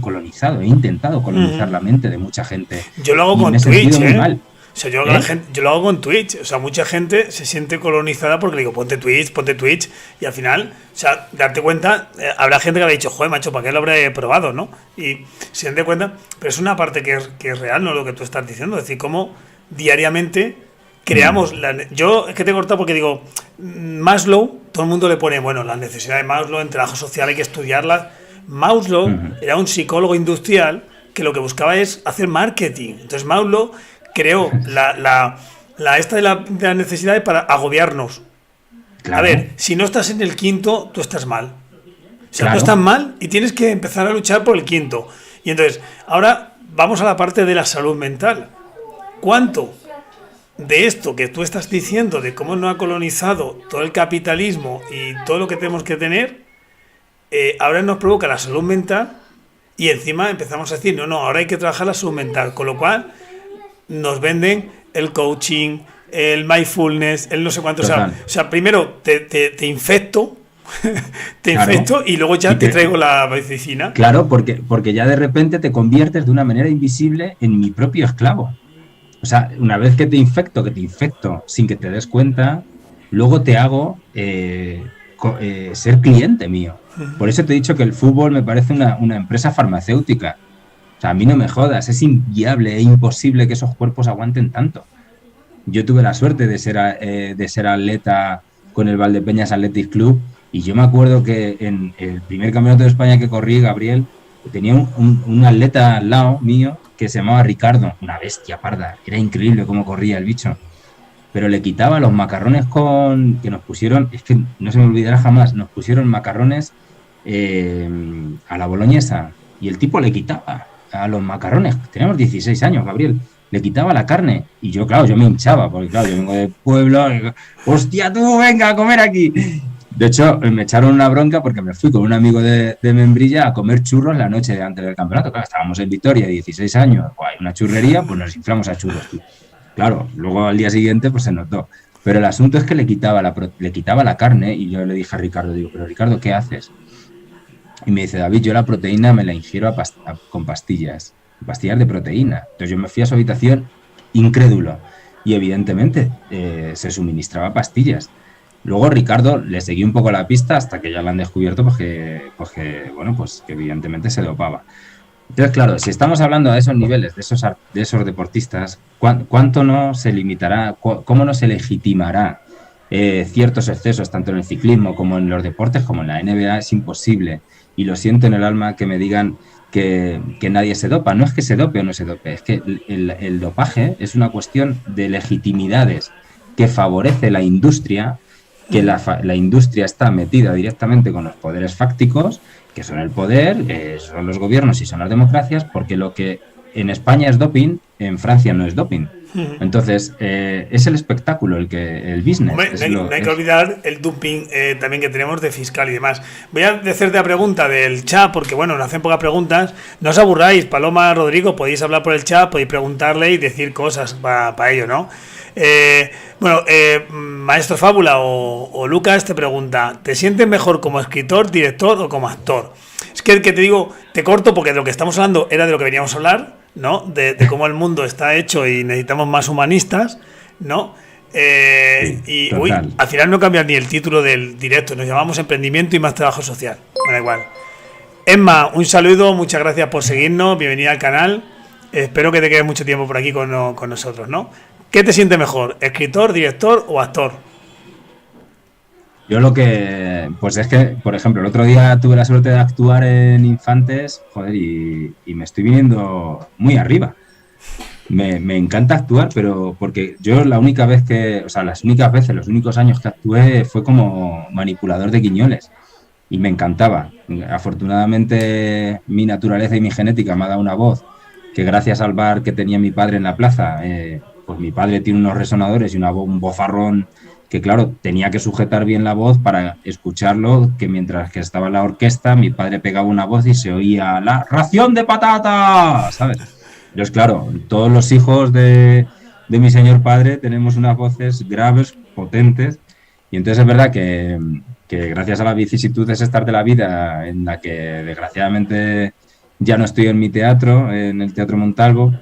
Speaker 2: intentado colonizar la mente de mucha gente.
Speaker 1: Yo lo hago con Twitch,
Speaker 2: muy mal.
Speaker 1: O sea, yo lo hago con Twitch. O sea, mucha gente se siente colonizada porque le digo, ponte Twitch. Y al final, o sea, darte cuenta, habrá gente que habrá dicho, joder, macho, ¿para qué lo habré probado, no? Y se dan cuenta, pero es una parte que es real, no lo que tú estás diciendo. Es decir, cómo diariamente creamos... Yo es que te he cortado porque digo, Maslow, todo el mundo le pone, bueno, las necesidades de Maslow en trabajo social hay que estudiarlas. Maslow era un psicólogo industrial que lo que buscaba es hacer marketing. Entonces Maslow creó esta de las necesidades para agobiarnos. Claro. A ver, si no estás en el quinto, tú estás mal. O sea, tú estás mal y tienes que empezar a luchar por el quinto. Y entonces, ahora vamos a la parte de la salud mental. ¿Cuánto de esto que tú estás diciendo, de cómo nos ha colonizado todo el capitalismo y todo lo que tenemos que tener, ahora nos provoca la salud mental y encima empezamos a decir, no, ahora hay que trabajar la salud mental, con lo cual nos venden el coaching, el mindfulness, el no sé cuánto. O sea, primero te infecto, infecto y luego ya te traigo la medicina.
Speaker 2: Claro, porque ya de repente te conviertes de una manera invisible en mi propio esclavo. O sea, una vez que te infecto sin que te des cuenta, luego te hago ser cliente mío. Por eso te he dicho que el fútbol me parece una empresa farmacéutica. O sea, a mí no me jodas, es inviable e imposible que esos cuerpos aguanten tanto. Yo tuve la suerte de ser atleta con el Valdepeñas Athletic Club y yo me acuerdo que en el primer campeonato de España que corrí, Gabriel, tenía un atleta al lado mío que se llamaba Ricardo, una bestia parda, era increíble cómo corría el bicho, pero le quitaba los macarrones que nos pusieron, es que no se me olvidará jamás, nos pusieron macarrones a la boloñesa y el tipo le quitaba a los macarrones, teníamos 16 años, Gabriel, le quitaba la carne y yo, claro, yo me hinchaba, porque claro, yo vengo de pueblo, y digo, hostia tú, venga a comer aquí. De hecho, me echaron una bronca porque me fui con un amigo de Membrilla a comer churros la noche antes del campeonato. Claro, estábamos en Vitoria, 16 años, guay, una churrería, pues nos inflamos a churros. Tío. Claro, luego al día siguiente pues se notó. Pero el asunto es que le quitaba la carne y yo le dije a Ricardo, digo, pero Ricardo, ¿qué haces? Y me dice, David, yo la proteína me la ingiero con pastillas de proteína. Entonces yo me fui a su habitación incrédulo y evidentemente se suministraba pastillas. Luego Ricardo le seguí un poco la pista hasta que ya la han descubierto que evidentemente se dopaba. Entonces, claro, si estamos hablando a esos niveles de esos deportistas, ¿cuánto no se limitará, cómo no se legitimará ciertos excesos tanto en el ciclismo como en los deportes, como en la NBA? Es imposible. Y lo siento en el alma que me digan que nadie se dopa. No es que se dope o no se dope, es que el dopaje es una cuestión de legitimidades que favorece la industria, que la industria está metida directamente con los poderes fácticos, que son el poder, son los gobiernos y son las democracias, porque lo que en España es doping, en Francia no es doping. Entonces, es el espectáculo, el business.
Speaker 1: Hombre, no hay que olvidar el dumping también que tenemos de fiscal y demás. Voy a hacerte la pregunta del chat, porque bueno, nos hacen pocas preguntas. No os aburráis, Paloma, Rodrigo, podéis hablar por el chat, podéis preguntarle y decir cosas para ello, ¿no? Maestro Fábula o Lucas te pregunta, ¿te sientes mejor como escritor, director o como actor? Es que te digo, te corto porque de lo que estamos hablando era de lo que veníamos a hablar, ¿no? De cómo el mundo está hecho y necesitamos más humanistas, ¿no? Al final no cambia ni el título del directo, nos llamamos Emprendimiento y Más Trabajo Social. Bueno, igual. Emma, un saludo, muchas gracias por seguirnos, bienvenida al canal. Espero que te quedes mucho tiempo por aquí con nosotros, ¿no? ¿Qué te siente mejor, escritor, director o actor?
Speaker 2: Yo pues es que, por ejemplo, el otro día tuve la suerte de actuar en Infantes, joder, y me estoy viniendo muy arriba. Me encanta actuar, pero porque yo las únicas veces, los únicos años que actué fue como manipulador de guiñoles y me encantaba. Afortunadamente mi naturaleza y mi genética me ha dado una voz que gracias al bar que tenía mi padre en la plaza, pues mi padre tiene unos resonadores y un bozarrón que, claro, tenía que sujetar bien la voz para escucharlo, que mientras que estaba en la orquesta, mi padre pegaba una voz y se oía la ración de patata, ¿sabes? Entonces, claro, todos los hijos de mi señor padre tenemos unas voces graves, potentes, y entonces es verdad que gracias a las vicisitudes estas de la vida, en la que desgraciadamente ya no estoy en mi teatro, en el Teatro Montalvo,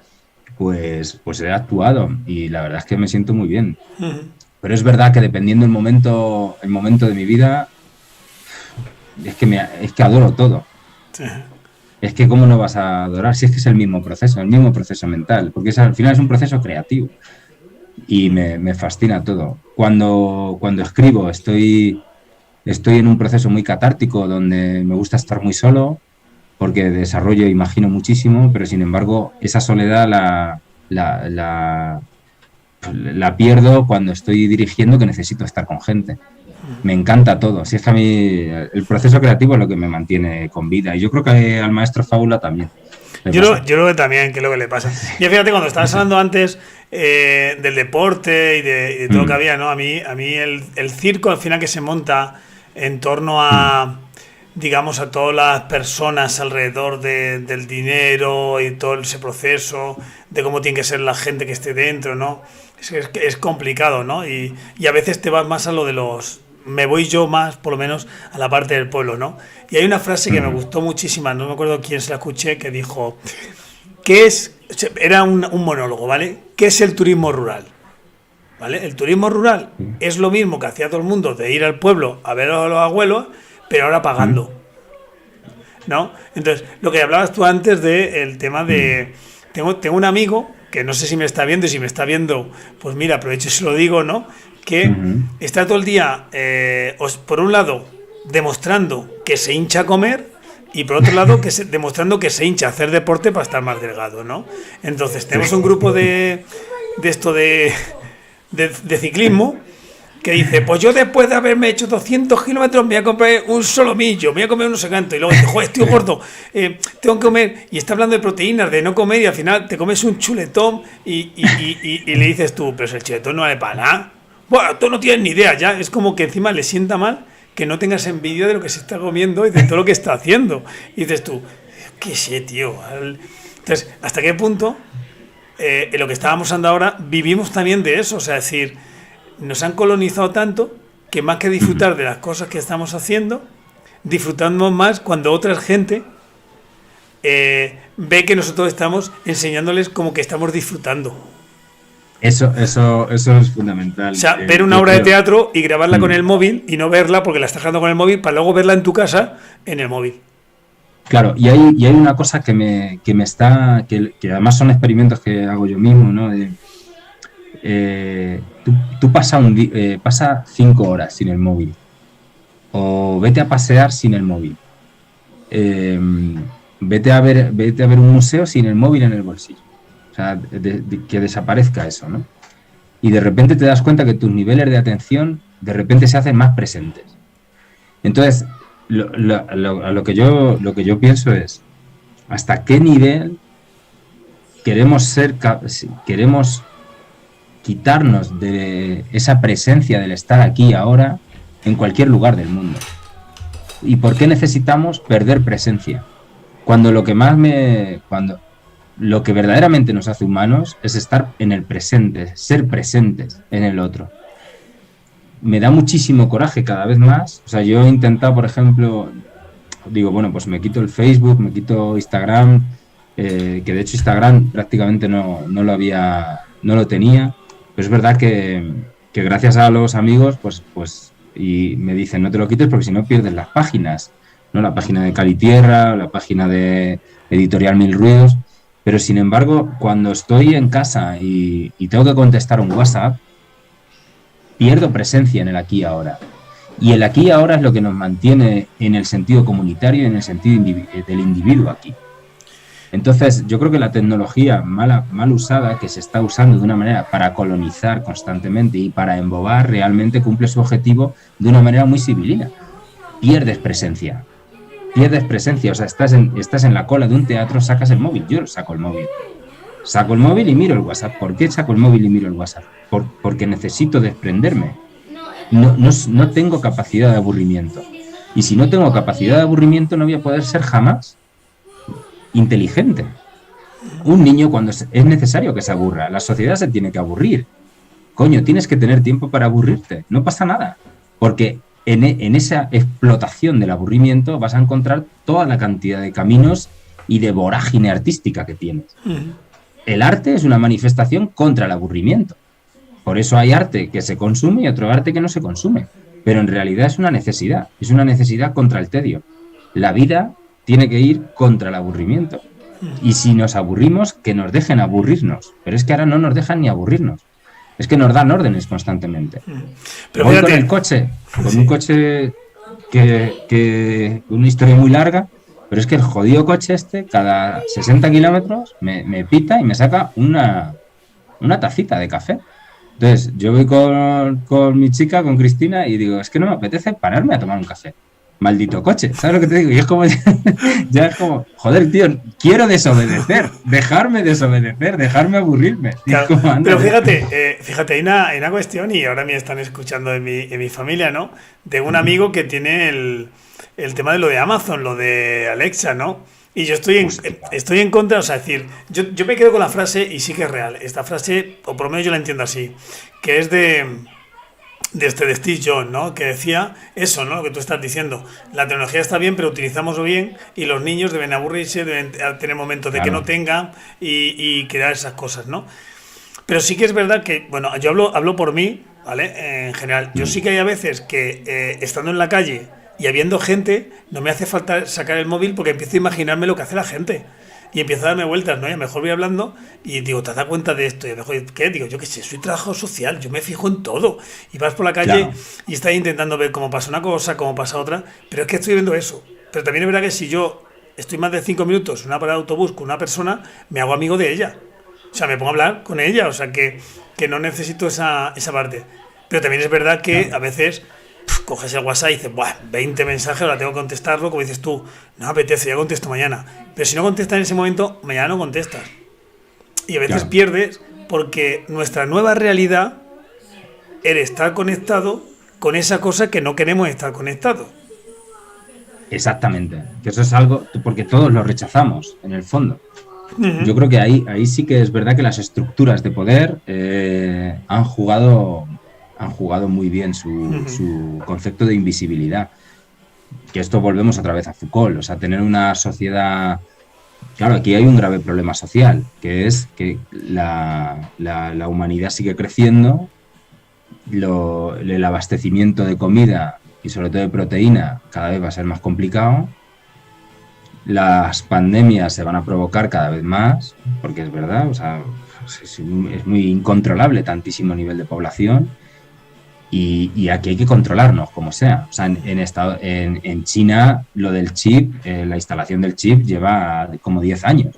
Speaker 2: pues he actuado y la verdad es que me siento muy bien. Pero es verdad que dependiendo el momento de mi vida, es que adoro todo. Es que cómo no vas a adorar si es que es el mismo proceso mental, porque al final es un proceso creativo y me fascina todo. Cuando escribo estoy en un proceso muy catártico donde me gusta estar muy solo, porque desarrollo e imagino muchísimo, pero sin embargo esa soledad la pierdo cuando estoy dirigiendo, que necesito estar con gente. Me encanta todo. Si es que a mí el proceso creativo es lo que me mantiene con vida y yo creo que al maestro Fábula también.
Speaker 1: Yo creo que también, que es lo que le pasa. Y fíjate, cuando estabas hablando antes del deporte y de todo lo que había, ¿no? A mí el circo al final que se monta en torno a, digamos, a todas las personas alrededor del dinero y todo ese proceso, de cómo tiene que ser la gente que esté dentro, ¿no? Es complicado, ¿no? Y a veces te vas más a lo de los... Me voy yo más, por lo menos, a la parte del pueblo, ¿no? Y hay una frase que me gustó muchísima, no me acuerdo quién se la escuché, que dijo, ¿qué es? Era un monólogo, ¿vale? ¿Qué es el turismo rural? ¿Vale? El turismo rural es lo mismo que hacía todo el mundo de ir al pueblo a ver a los abuelos, pero ahora pagando, ¿no? Entonces, lo que hablabas tú antes del tema de... Tengo un amigo que no sé si me está viendo, y si me está viendo, pues mira, aprovecho y se lo digo, ¿no? Que está todo el día, por un lado, demostrando que se hincha a comer, y por otro lado, demostrando que se hincha a hacer deporte para estar más delgado, ¿no? Entonces, tenemos un grupo de ciclismo que dice, pues yo después de haberme hecho 200 kilómetros me voy a comprar un solomillo, me voy a comer un no sé cuánto, y luego dice, joder, estoy gordo, tengo que comer, y está hablando de proteínas, de no comer, y al final te comes un chuletón y le dices tú, pero si el chuletón no vale para nada. Bueno, tú no tienes ni idea, ya es como que encima le sienta mal que no tengas envidia de lo que se está comiendo y de todo lo que está haciendo. Y dices tú, qué sé, tío. Entonces, ¿hasta qué punto en lo que estábamos hablando ahora vivimos también de eso? O sea, es decir, nos han colonizado tanto que más que disfrutar de las cosas que estamos haciendo, disfrutamos más cuando otra gente ve que nosotros estamos enseñándoles como que estamos disfrutando.
Speaker 2: Eso es fundamental.
Speaker 1: O sea, ver una obra de teatro y grabarla con el móvil y no verla porque la estás grabando con el móvil para luego verla en tu casa en el móvil.
Speaker 2: Claro, y hay una cosa que me está, que además son experimentos que hago yo mismo, ¿no? Tú pasa 5 horas sin el móvil, o vete a pasear sin el móvil, vete a ver un museo sin el móvil en el bolsillo. O sea, que desaparezca eso, ¿no? Y de repente te das cuenta que tus niveles de atención de repente se hacen más presentes. Entonces, lo que yo pienso es, ¿hasta qué nivel queremos quitarnos de esa presencia del estar aquí y ahora en cualquier lugar del mundo? ¿Y por qué necesitamos perder presencia? Cuando lo que verdaderamente nos hace humanos es estar en el presente, ser presentes en el otro. Me da muchísimo coraje cada vez más. O sea, yo he intentado, por ejemplo, digo, bueno, pues me quito el Facebook, me quito Instagram, que de hecho Instagram prácticamente no lo tenía. Pero es verdad que gracias a los amigos, pues y me dicen, no te lo quites porque si no pierdes las páginas, ¿no? La página de Cali Tierra, la página de Editorial Mil Ruidos. Pero sin embargo, cuando estoy en casa y tengo que contestar un WhatsApp, pierdo presencia en el aquí y ahora. Y el aquí y ahora es lo que nos mantiene en el sentido comunitario y en el sentido del individuo aquí. Entonces, yo creo que la tecnología mal usada, que se está usando de una manera para colonizar constantemente y para embobar, realmente cumple su objetivo de una manera muy civilina. Pierdes presencia, o sea, estás en la cola de un teatro, sacas el móvil. Yo saco el móvil y miro el WhatsApp. ¿Por qué saco el móvil y miro el WhatsApp? Porque necesito desprenderme. No tengo capacidad de aburrimiento. Y si no tengo capacidad de aburrimiento, no voy a poder ser jamás inteligente. Un niño, cuando es necesario que se aburra, la sociedad se tiene que aburrir. Coño, tienes que tener tiempo para aburrirte. No pasa nada. Porque en esa explotación del aburrimiento vas a encontrar toda la cantidad de caminos y de vorágine artística que tienes. El arte es una manifestación contra el aburrimiento. Por eso hay arte que se consume y otro arte que no se consume. Pero en realidad es una necesidad contra el tedio. La vida tiene que ir contra el aburrimiento. Y si nos aburrimos, que nos dejen aburrirnos. Pero es que ahora no nos dejan ni aburrirnos. Es que nos dan órdenes constantemente. Pero voy con el coche, con un coche que una historia muy larga, pero es que el jodido coche cada 60 kilómetros me pita y me saca una tacita de café. Entonces yo voy con mi chica, con Cristina, y digo, es que no me apetece pararme a tomar un café. maldito coche, ¿sabes lo que te digo? Y es como, ya es como, joder, tío, quiero desobedecer, dejarme aburrirme.
Speaker 1: Claro,
Speaker 2: Como,
Speaker 1: pero
Speaker 2: anda,
Speaker 1: fíjate, hay una cuestión, y ahora me están escuchando en mi familia, ¿no? Tengo un amigo que tiene el tema de lo de Amazon, lo de Alexa, ¿no? Y yo
Speaker 2: hostia,
Speaker 1: estoy en contra, o sea, es decir, yo me quedo con la frase, y sí que es real. Esta frase, o por lo menos yo la entiendo así, que es de Steve Jobs, ¿no? Que decía eso, ¿no? Lo que tú estás diciendo. La tecnología está bien, pero utilizámoslo bien, y los niños deben aburrirse, deben tener momentos de que no
Speaker 2: claro.
Speaker 1: tengan, y crear esas cosas, ¿no? Pero sí que es verdad que, bueno, yo hablo por mí, ¿vale? En general, yo
Speaker 2: Mm.
Speaker 1: sí que hay a veces que estando en la calle y habiendo gente, no me hace falta sacar el móvil porque empiezo a imaginarme lo que hace la gente. Y empiezo a darme vueltas, ¿no? Y a lo mejor voy hablando y digo, ¿te has dado cuenta de esto? Y a lo mejor, ¿qué? Digo, yo qué sé, soy trabajo social, yo me fijo en todo. Y vas por la calle
Speaker 2: Claro,
Speaker 1: y estás intentando ver cómo pasa una cosa, cómo pasa otra, pero es que estoy viendo eso. Pero también es verdad que si yo estoy más de 5 minutos en una parada de autobús con una persona, me hago amigo de ella. O sea, me pongo a hablar con ella, o sea, que no necesito esa parte. Pero también es verdad que
Speaker 2: claro.
Speaker 1: a veces coges el WhatsApp y dices, buah, 20 mensajes, ahora tengo que contestarlo, como dices tú, no me apetece, ya contesto mañana. Pero si no contestas en ese momento, mañana no contestas. Y a veces
Speaker 2: Claro,
Speaker 1: pierdes porque nuestra nueva realidad es estar conectado con esa cosa que no queremos estar conectados.
Speaker 2: exactamente. Que eso es algo, porque todos lo rechazamos, en el fondo. Yo
Speaker 1: Ujú,
Speaker 2: creo que ahí sí que es verdad que las estructuras de poder han jugado muy bien
Speaker 1: ujú.
Speaker 2: su concepto de invisibilidad. Que esto volvemos otra vez a Foucault, o sea, tener una sociedad. Claro, aquí hay un grave problema social, que es que la humanidad sigue creciendo, el abastecimiento de comida y sobre todo de proteína cada vez va a ser más complicado, las pandemias se van a provocar cada vez más, porque es verdad, o sea, es muy incontrolable tantísimo nivel de población y aquí hay que controlarnos como sea. O sea, en China lo del chip, la instalación del chip lleva como 10 años.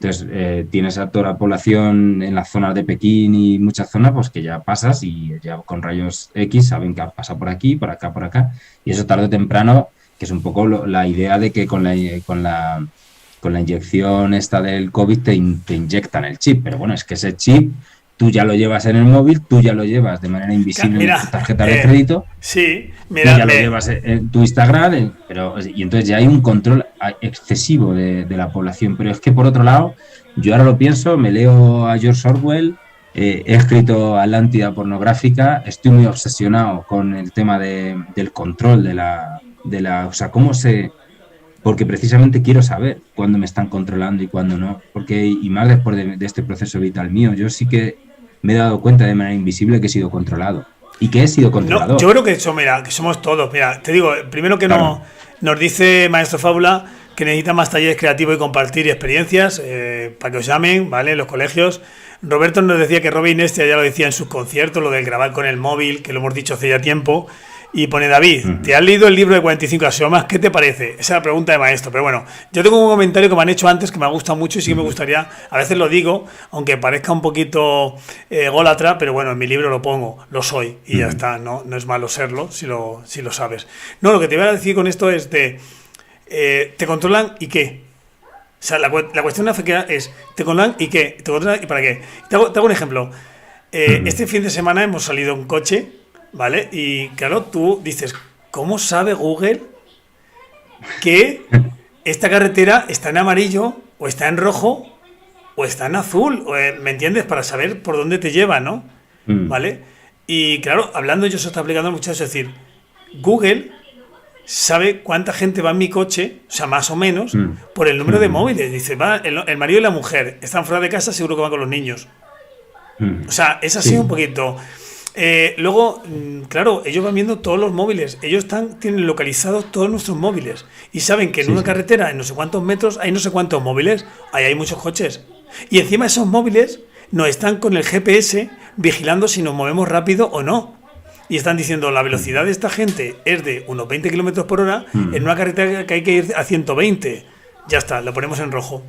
Speaker 2: Entonces, tienes a toda la población en las zonas de Pekín y muchas zonas, pues que ya pasas y ya con rayos X saben que pasa por aquí, por acá, por acá. Y eso tarde o temprano, que es un poco la idea de que con la inyección esta del COVID te inyectan el chip. Pero bueno, es que ese chip tú ya lo llevas en el móvil, tú ya lo llevas de manera invisible en
Speaker 1: Mira,
Speaker 2: tu tarjeta de crédito,
Speaker 1: sí,
Speaker 2: tú
Speaker 1: mira,
Speaker 2: ya lo llevas en tu Instagram, y entonces ya hay un control excesivo de la población. Pero es que por otro lado, yo ahora lo pienso, me leo a George Orwell, he escrito Atlántida pornográfica, estoy muy obsesionado con el tema del control o sea, cómo se, porque precisamente quiero saber cuándo me están controlando y cuándo no, porque y más después de este proceso vital mío, yo sí que me he dado cuenta de manera invisible que he sido controlado y que he sido
Speaker 1: no, yo
Speaker 2: controlador.
Speaker 1: creo que eso, mira, que somos todos. Mira, te digo, primero que
Speaker 2: Claro.
Speaker 1: no, nos dice Maestro Fábula que necesita más talleres creativos y compartir experiencias para que os llamen, ¿vale? En los colegios. Roberto nos decía que Robin Nestia ya lo decía en sus conciertos, lo del grabar con el móvil, que lo hemos dicho hace ya tiempo. Y pone David, ¿te
Speaker 2: Ujú,
Speaker 1: has leído el libro de 45 axiomas? ¿Qué te parece? Esa es la pregunta de maestro. Pero bueno, yo tengo un comentario que me han hecho antes que me ha gustado mucho y sí que me
Speaker 2: ujú,
Speaker 1: gustaría, a veces lo digo, aunque parezca un poquito gólatra, pero bueno, en mi libro lo pongo, lo soy y ya
Speaker 2: ujú.
Speaker 1: está, no, no es malo serlo si lo sabes. No, lo que te voy a decir con esto es ¿te controlan y qué? O sea, la cuestión es, ¿te controlan y qué? ¿Te controlan y para qué? Te hago un ejemplo.
Speaker 2: Ujú.
Speaker 1: Este fin de semana hemos salido en coche, ¿vale? Y claro, tú dices, ¿cómo sabe Google que esta carretera está en amarillo o está en rojo o está en azul? ¿Me entiendes? Para saber por dónde te lleva, ¿no?
Speaker 2: Mm,
Speaker 1: ¿Vale? Y claro, hablando yo se está aplicando mucho, es decir, Google sabe cuánta gente va en mi coche, o sea, más o menos,
Speaker 2: mm,
Speaker 1: por el número de
Speaker 2: ujú,
Speaker 1: móviles. Dice, va, el marido y la mujer están fuera de casa, seguro que van con los niños. O
Speaker 2: ujú.
Speaker 1: sea, es así un
Speaker 2: Sí,
Speaker 1: poquito. Luego, claro, ellos van viendo todos los móviles. Ellos tienen localizados todos nuestros móviles. Y saben que en
Speaker 2: sí,
Speaker 1: una
Speaker 2: sí.
Speaker 1: carretera, en no sé cuántos metros, hay no sé cuántos móviles. Ahí hay muchos coches. Y encima esos móviles nos están con el GPS vigilando si nos movemos rápido o no. Y están diciendo, la
Speaker 2: Mm,
Speaker 1: velocidad de esta gente es de unos 20 kilómetros por hora en
Speaker 2: mm.
Speaker 1: una carretera que hay que ir a 120. Ya está, lo ponemos en rojo.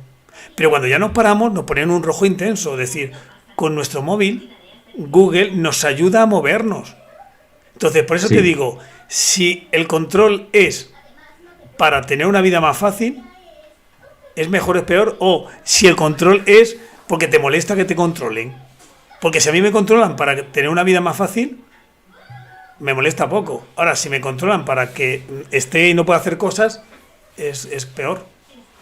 Speaker 1: Pero cuando ya nos paramos, nos ponen un rojo intenso. Es decir, con nuestro móvil, Google nos ayuda a movernos. Entonces, por eso te
Speaker 2: Sí,
Speaker 1: digo, si el control es para tener una vida más fácil, ¿es mejor, es peor? O si el control es porque te molesta que te controlen. Porque si a mí me controlan para tener una vida más fácil, me molesta poco. Ahora, si me controlan para que esté y no pueda hacer cosas, es peor.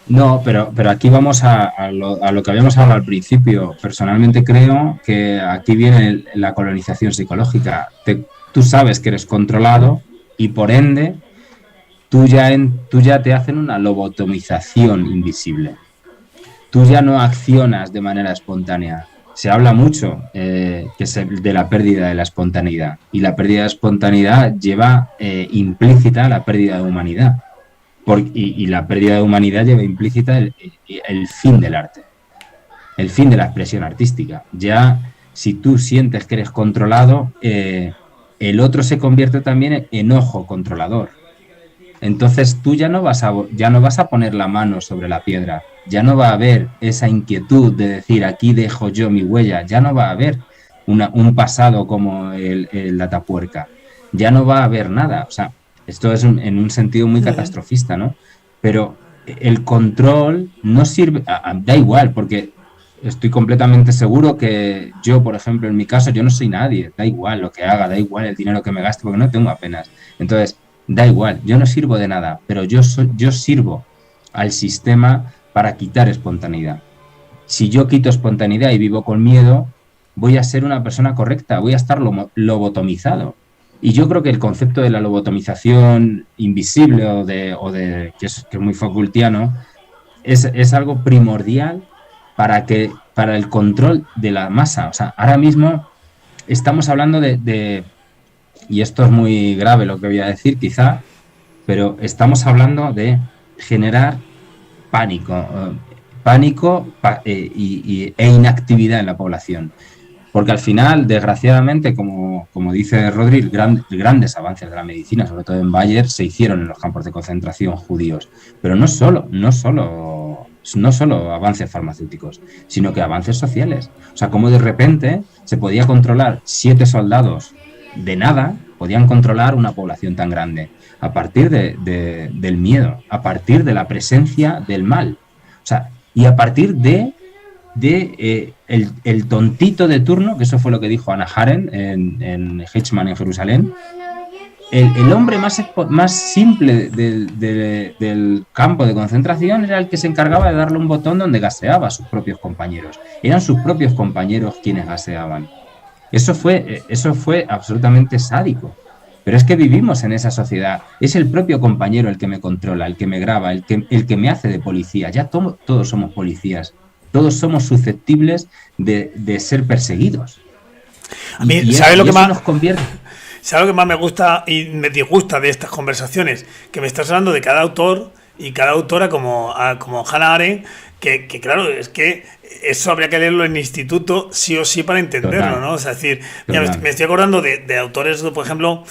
Speaker 2: No, pero aquí vamos a lo que habíamos hablado al principio. Personalmente creo que aquí viene la colonización psicológica. Tú sabes que eres controlado y por ende tú ya te hacen una lobotomización invisible. Tú ya no accionas de manera espontánea. Se habla mucho de la pérdida de la espontaneidad y la pérdida de espontaneidad lleva implícita la pérdida de humanidad. Y la pérdida de humanidad lleva implícita el fin del arte, el fin de la expresión artística. Ya, si tú sientes que eres controlado, el otro se convierte también en ojo controlador. Entonces tú ya no vas a poner la mano sobre la piedra, ya no va a haber esa inquietud de decir aquí dejo yo mi huella, ya no va a haber un pasado como el Atapuerca, ya no va a haber nada. O sea, esto es en un sentido muy catastrofista, ¿no? Pero el control no sirve, da igual, porque estoy completamente seguro que yo, por ejemplo, en mi caso, yo no soy nadie, da igual lo que haga, da igual el dinero que me gaste, porque no tengo apenas. Entonces, da igual, yo no sirvo de nada, pero yo sirvo al sistema para quitar espontaneidad. Si yo quito espontaneidad y vivo con miedo, voy a ser una persona correcta, voy a estar lobotomizado. Y yo creo que el concepto de la lobotomización invisible que es muy Foucaultiano es algo primordial para el control de la masa. O sea, ahora mismo estamos hablando y esto es muy grave lo que voy a decir quizá, pero estamos hablando de generar pánico e inactividad en la población. Porque al final, desgraciadamente, como dice Rodri, grandes avances de la medicina, sobre todo en Bayer, se hicieron en los campos de concentración judíos. Pero no solo avances farmacéuticos, sino que avances sociales. O sea, como de repente se podía controlar 7 soldados de nada, podían controlar una población tan grande, a partir del miedo, a partir de la presencia del mal. O sea, y a partir el tontito de turno, que eso fue lo que dijo Hannah Arendt en Eichmann en Jerusalén, el hombre más simple del campo de concentración era el que se encargaba de darle un botón donde gaseaba a sus propios compañeros. Eran sus propios compañeros quienes gaseaban. Eso fue absolutamente sádico. Pero es que vivimos en esa sociedad. Es el propio compañero el que me controla, el que me graba, el que me hace de policía. Ya todos somos policías. Todos somos susceptibles de ser perseguidos.
Speaker 1: A mí, ¿sabes lo que más me gusta y me disgusta de estas conversaciones? Que me estás hablando de cada autor y cada autora como Hannah Arendt, que claro, es que eso habría que leerlo en el instituto sí o sí para entenderlo. Total. ¿No? O sea, es decir, mira, me estoy acordando de autores, por ejemplo,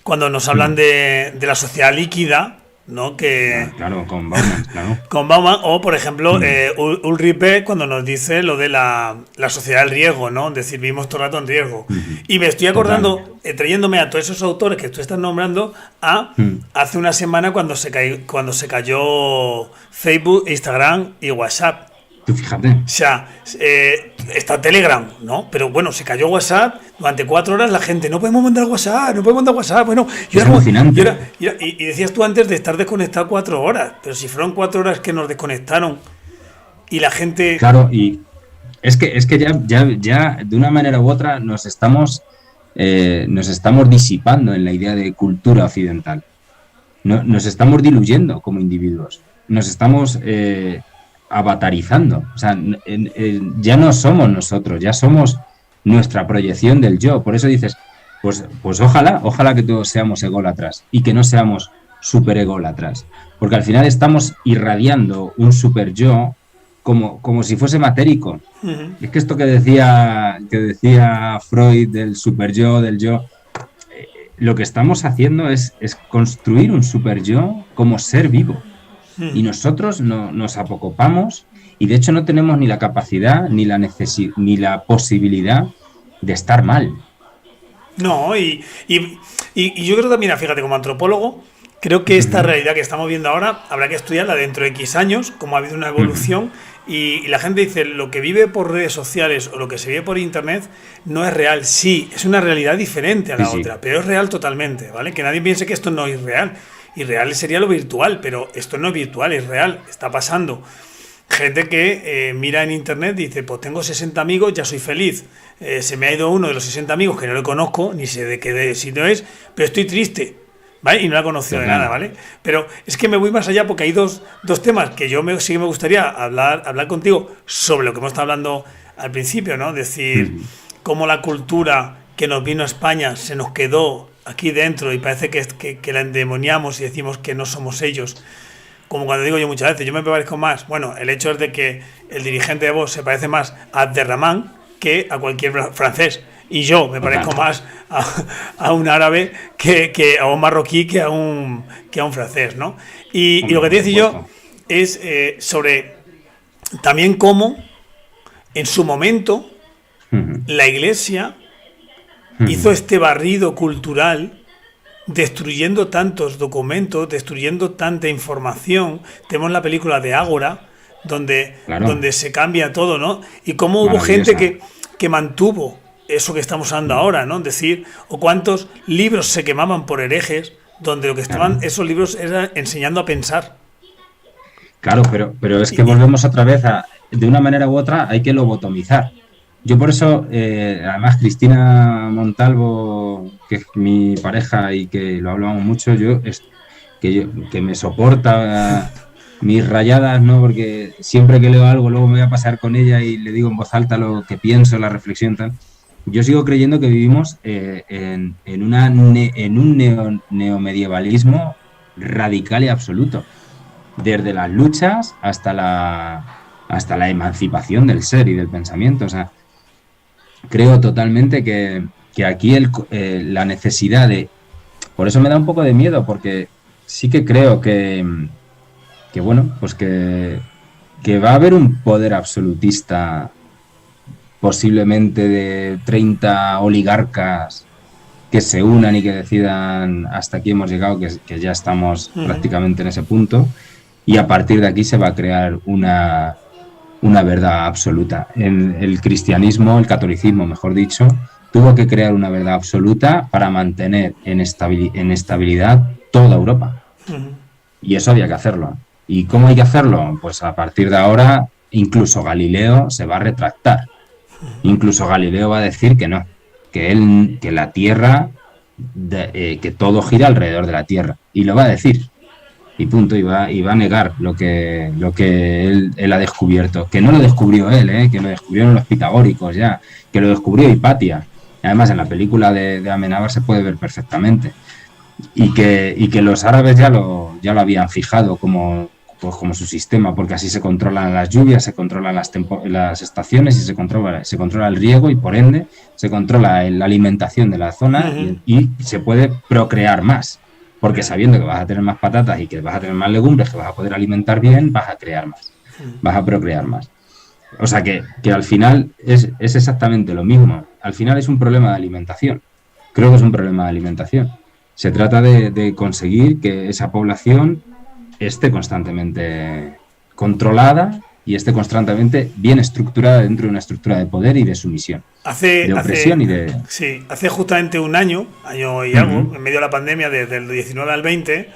Speaker 1: cuando nos hablan de la sociedad líquida, ¿no?
Speaker 2: Claro, con Bauman, claro.
Speaker 1: Con Bauman, o por ejemplo, Ulrich Beck cuando nos dice lo de la sociedad del riesgo, ¿no? Es decir, vivimos todo el rato en riesgo. Y me estoy acordando, trayéndome a todos esos autores que tú estás nombrando, hace una semana cuando se cayó Facebook, Instagram y WhatsApp.
Speaker 2: Tú fíjate.
Speaker 1: O sea, está Telegram, ¿no? Pero bueno, se cayó WhatsApp, durante 4 horas la gente, no podemos mandar WhatsApp. Bueno,
Speaker 2: es alucinante.
Speaker 1: Y decías tú antes de estar desconectado 4 horas, pero si fueron 4 horas que nos desconectaron y la gente...
Speaker 2: Claro, y es que ya de una manera u otra nos estamos disipando en la idea de cultura occidental. Nos estamos diluyendo como individuos. Nos estamos... avatarizando, o sea, ya no somos nosotros, ya somos nuestra proyección del yo. Por eso dices, pues ojalá que todos seamos ególatras y que no seamos super ególatras, porque al final estamos irradiando un super yo como si fuese matérico. Es que esto que decía Freud del super yo, del yo, lo que estamos haciendo es construir un super yo como ser vivo. Y nosotros nos apocopamos y de hecho no tenemos ni la capacidad ni la posibilidad de estar mal.
Speaker 1: No, y yo creo también, fíjate, como antropólogo, Creo que esta realidad que estamos viendo ahora habrá que estudiarla dentro de X años, como ha habido una evolución, y la gente dice, lo que vive por redes sociales o lo que se vive por internet no es real. Sí, es una realidad diferente a la otra, pero es real totalmente, ¿vale? Que nadie piense que esto no es real. Irreal sería lo virtual, pero esto no es virtual, es real, está pasando. Gente que mira en internet y dice, pues tengo 60 amigos, ya soy feliz. Se me ha ido uno de los 60 amigos que no le conozco, ni sé de qué sitio es, pero estoy triste, ¿vale? Y no la he conocido de nada, ¿vale? Pero es que me voy más allá porque hay dos temas que sí que me gustaría hablar contigo sobre lo que hemos estado hablando al principio, ¿no? Decir, cómo la cultura que nos vino a España se nos quedó aquí dentro y parece que la endemoniamos y decimos que no somos ellos. Como cuando digo yo muchas veces, yo me parezco más. Bueno, el hecho es de que el dirigente de Vox se parece más a Abderrahman que a cualquier francés. Y yo me parezco más a un árabe que a un marroquí que a un francés, ¿no? Y lo que te decía yo es sobre también cómo en su momento la Iglesia hizo este barrido cultural, destruyendo tantos documentos, destruyendo tanta información. Tenemos la película de Ágora, donde se cambia todo, ¿no? Y cómo hubo gente que mantuvo eso que estamos hablando ahora, ¿no? Es decir, o cuántos libros se quemaban por herejes, donde lo que estaban esos libros era enseñando a pensar.
Speaker 2: Claro, pero es que volvemos otra vez de una manera u otra, hay que lobotomizar. Yo por eso, además Cristina Montalvo, que es mi pareja y que lo hablamos mucho, que me soporta mis rayadas, ¿no? Porque siempre que leo algo luego me voy a pasar con ella y le digo en voz alta lo que pienso, la reflexión tal. Yo sigo creyendo que vivimos en un neomedievalismo radical y absoluto, desde las luchas hasta la emancipación del ser y del pensamiento. O sea, creo totalmente que aquí la necesidad de... Por eso me da un poco de miedo, porque sí que creo que bueno, pues que va a haber un poder absolutista, posiblemente de 30 oligarcas que se unan y que decidan hasta aquí hemos llegado, que ya estamos prácticamente en ese punto, y a partir de aquí se va a crear una verdad absoluta. El cristianismo, el catolicismo, mejor dicho, tuvo que crear una verdad absoluta para mantener en estabilidad toda Europa. Y eso había que hacerlo. ¿Y cómo hay que hacerlo? Pues a partir de ahora, incluso Galileo se va a retractar. Incluso Galileo va a decir que no, que la Tierra, que todo gira alrededor de la Tierra. Y lo va a decir. Y punto, y va a negar lo que él ha descubierto. Que no lo descubrió él, que lo descubrieron los pitagóricos ya, que lo descubrió Hipatia. Además, en la película de Amenábar se puede ver perfectamente. Y que los árabes ya lo habían fijado como su sistema, porque así se controlan las lluvias, se controlan las estaciones y se controla el riego y por ende se controla la alimentación de la zona y se puede procrear más. Porque sabiendo que vas a tener más patatas y que vas a tener más legumbres, que vas a poder alimentar bien, vas a crear más, vas a procrear más. O sea que al final es exactamente lo mismo. Al final es un problema de alimentación. Creo que es un problema de alimentación. Se trata de conseguir que esa población esté constantemente controlada y esté constantemente bien estructurada dentro de una estructura de poder y de sumisión. De opresión y de...
Speaker 1: Sí, hace justamente un año y algo, en medio de la pandemia, desde el 19 al 20,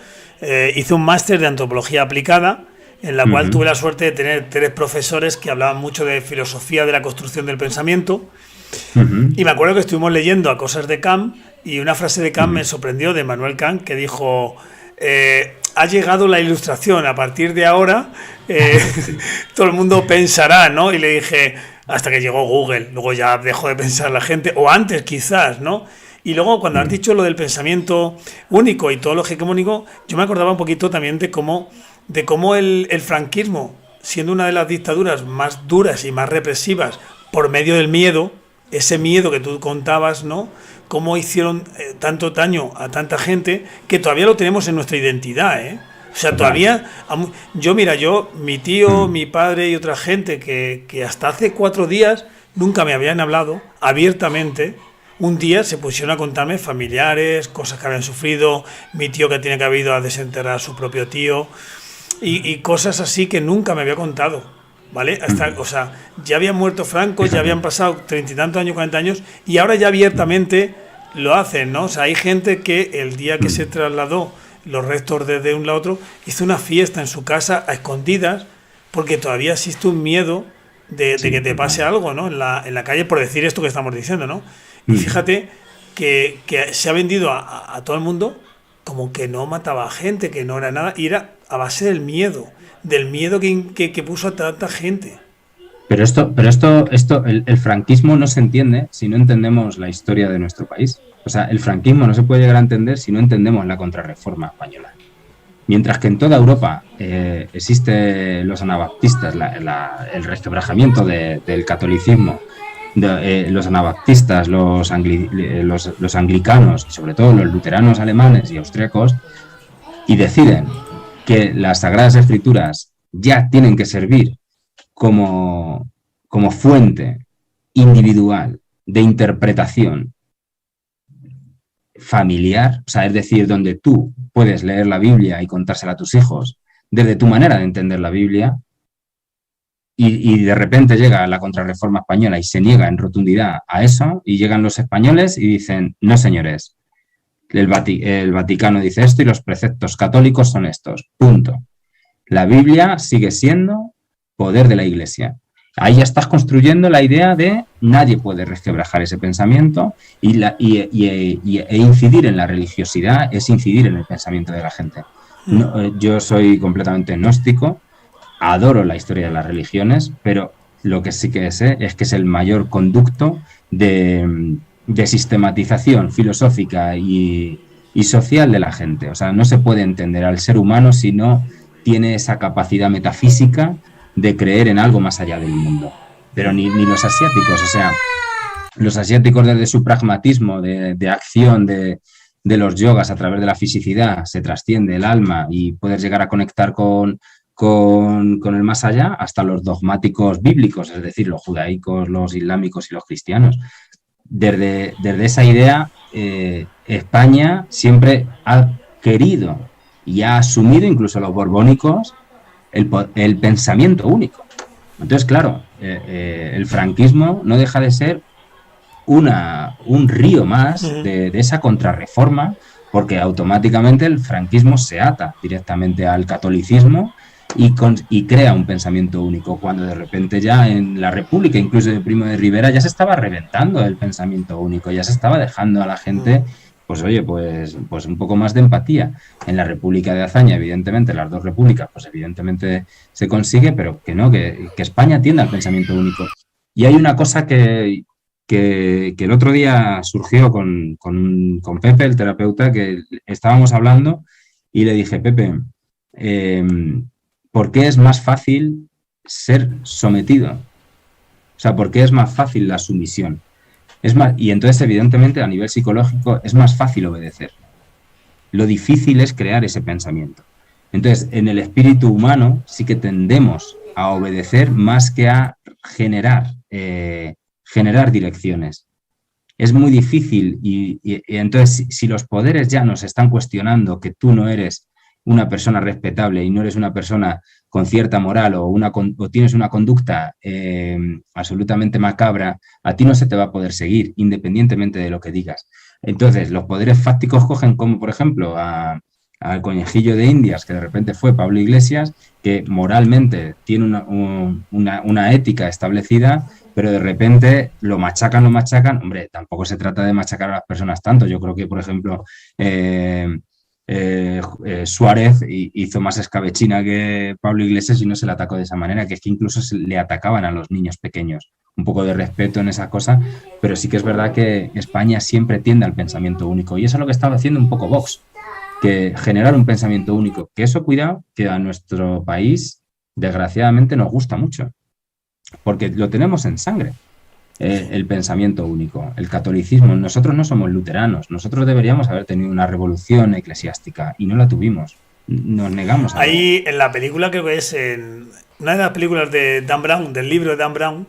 Speaker 1: hice un máster de antropología aplicada, en la cual tuve la suerte de tener 3 profesores que hablaban mucho de filosofía de la construcción del pensamiento. Y me acuerdo que estuvimos leyendo a cosas de Kant, y una frase de Kant me sorprendió, de Manuel Kant, que dijo... ha llegado la ilustración, a partir de ahora todo el mundo pensará, ¿no? Y le dije, hasta que llegó Google, luego ya dejó de pensar la gente, o antes quizás, ¿no? Y luego cuando has dicho lo del pensamiento único y todo lo hegemónico, yo me acordaba un poquito también de cómo el franquismo, siendo una de las dictaduras más duras y más represivas por medio del miedo, ese miedo que tú contabas, ¿no? Cómo hicieron tanto daño a tanta gente que todavía lo tenemos en nuestra identidad, ¿eh? O sea, todavía... mi tío, mi padre y otra gente que hasta hace 4 días nunca me habían hablado abiertamente un día se pusieron a contarme familiares, cosas que habían sufrido, mi tío que tiene que haber ido a desenterrar a su propio tío, y cosas así que nunca me había contado, ¿vale? Hasta, o sea, ya habían muerto Franco, ya habían pasado 30 y tantos años, 40 años, y ahora ya abiertamente lo hacen, ¿no? O sea, hay gente que el día que se trasladó los restos desde un lado a otro, hizo una fiesta en su casa a escondidas, porque todavía existe un miedo de que te pase algo, ¿no? En la calle, por decir esto que estamos diciendo, ¿no? Y fíjate que se ha vendido a todo el mundo como que no mataba gente, que no era nada, y era a base del miedo que puso a tanta gente.
Speaker 2: Pero el franquismo no se entiende si no entendemos la historia de nuestro país. O sea, el franquismo no se puede llegar a entender si no entendemos la contrarreforma española. Mientras que en toda Europa existe los anabaptistas, el resquebrajamiento del catolicismo, los anabaptistas, los anglicanos, sobre todo los luteranos alemanes y austríacos, y deciden que las Sagradas Escrituras ya tienen que servir como fuente individual de interpretación familiar, o sea, es decir, donde tú puedes leer la Biblia y contársela a tus hijos desde tu manera de entender la Biblia, y de repente llega la Contrarreforma española y se niega en rotundidad a eso, y llegan los españoles y dicen, no señores, el Vaticano dice esto y los preceptos católicos son estos, punto. La Biblia sigue siendo poder de la Iglesia. Ahí ya estás construyendo la idea de nadie puede resquebrajar ese pensamiento, e incidir en la religiosidad es incidir en el pensamiento de la gente. No, yo soy completamente gnóstico, adoro la historia de las religiones, pero lo que sí que sé es que es el mayor conducto de sistematización filosófica y social de la gente. O sea, no se puede entender al ser humano si no tiene esa capacidad metafísica de creer en algo más allá del mundo. Pero ni los asiáticos, o sea, los asiáticos desde su pragmatismo de acción, de los yogas a través de la fisicidad, se trasciende el alma y puedes llegar a conectar con el más allá, hasta los dogmáticos bíblicos, es decir, los judaicos, los islámicos y los cristianos. Desde esa idea, España siempre ha querido y ha asumido, incluso los borbónicos, el pensamiento único. Entonces, claro, el franquismo no deja de ser un río más de esa contrarreforma, porque automáticamente el franquismo se ata directamente al catolicismo y crea un pensamiento único, cuando de repente ya en la República, incluso de Primo de Rivera, ya se estaba reventando el pensamiento único, ya se estaba dejando a la gente, pues oye, pues un poco más de empatía. En la República de Azaña, evidentemente, las dos repúblicas, pues evidentemente se consigue, pero que no, que España tienda al pensamiento único. Y hay una cosa que el otro día surgió con Pepe, el terapeuta, que estábamos hablando, y le dije, Pepe, ¿por qué es más fácil ser sometido? O sea, ¿por qué es más fácil la sumisión? Y entonces, evidentemente, a nivel psicológico, es más fácil obedecer. Lo difícil es crear ese pensamiento. Entonces, en el espíritu humano sí que tendemos a obedecer más que a generar direcciones. Es muy difícil y entonces, si los poderes ya nos están cuestionando que tú no eres una persona respetable y no eres una persona con cierta moral o tienes una conducta absolutamente macabra, a ti no se te va a poder seguir, independientemente de lo que digas. Entonces, los poderes fácticos cogen como, por ejemplo, al conejillo de Indias, que de repente fue Pablo Iglesias, que moralmente tiene una ética establecida, pero de repente lo machacan. Hombre, tampoco se trata de machacar a las personas tanto. Yo creo que, por ejemplo, Suárez hizo más escabechina que Pablo Iglesias y no se le atacó de esa manera, que es que incluso le atacaban a los niños pequeños. Un poco de respeto en esa cosa, pero sí que es verdad que España siempre tiende al pensamiento único, y eso es lo que estaba haciendo un poco Vox, que generar un pensamiento único, que eso, cuidado, que a nuestro país desgraciadamente nos gusta mucho, porque lo tenemos en sangre. El pensamiento único, el catolicismo. Nosotros no somos luteranos, nosotros deberíamos haber tenido una revolución eclesiástica y no la tuvimos, nos negamos a
Speaker 1: ahí en la película, creo que es en una de las películas de Dan Brown, del libro de Dan Brown,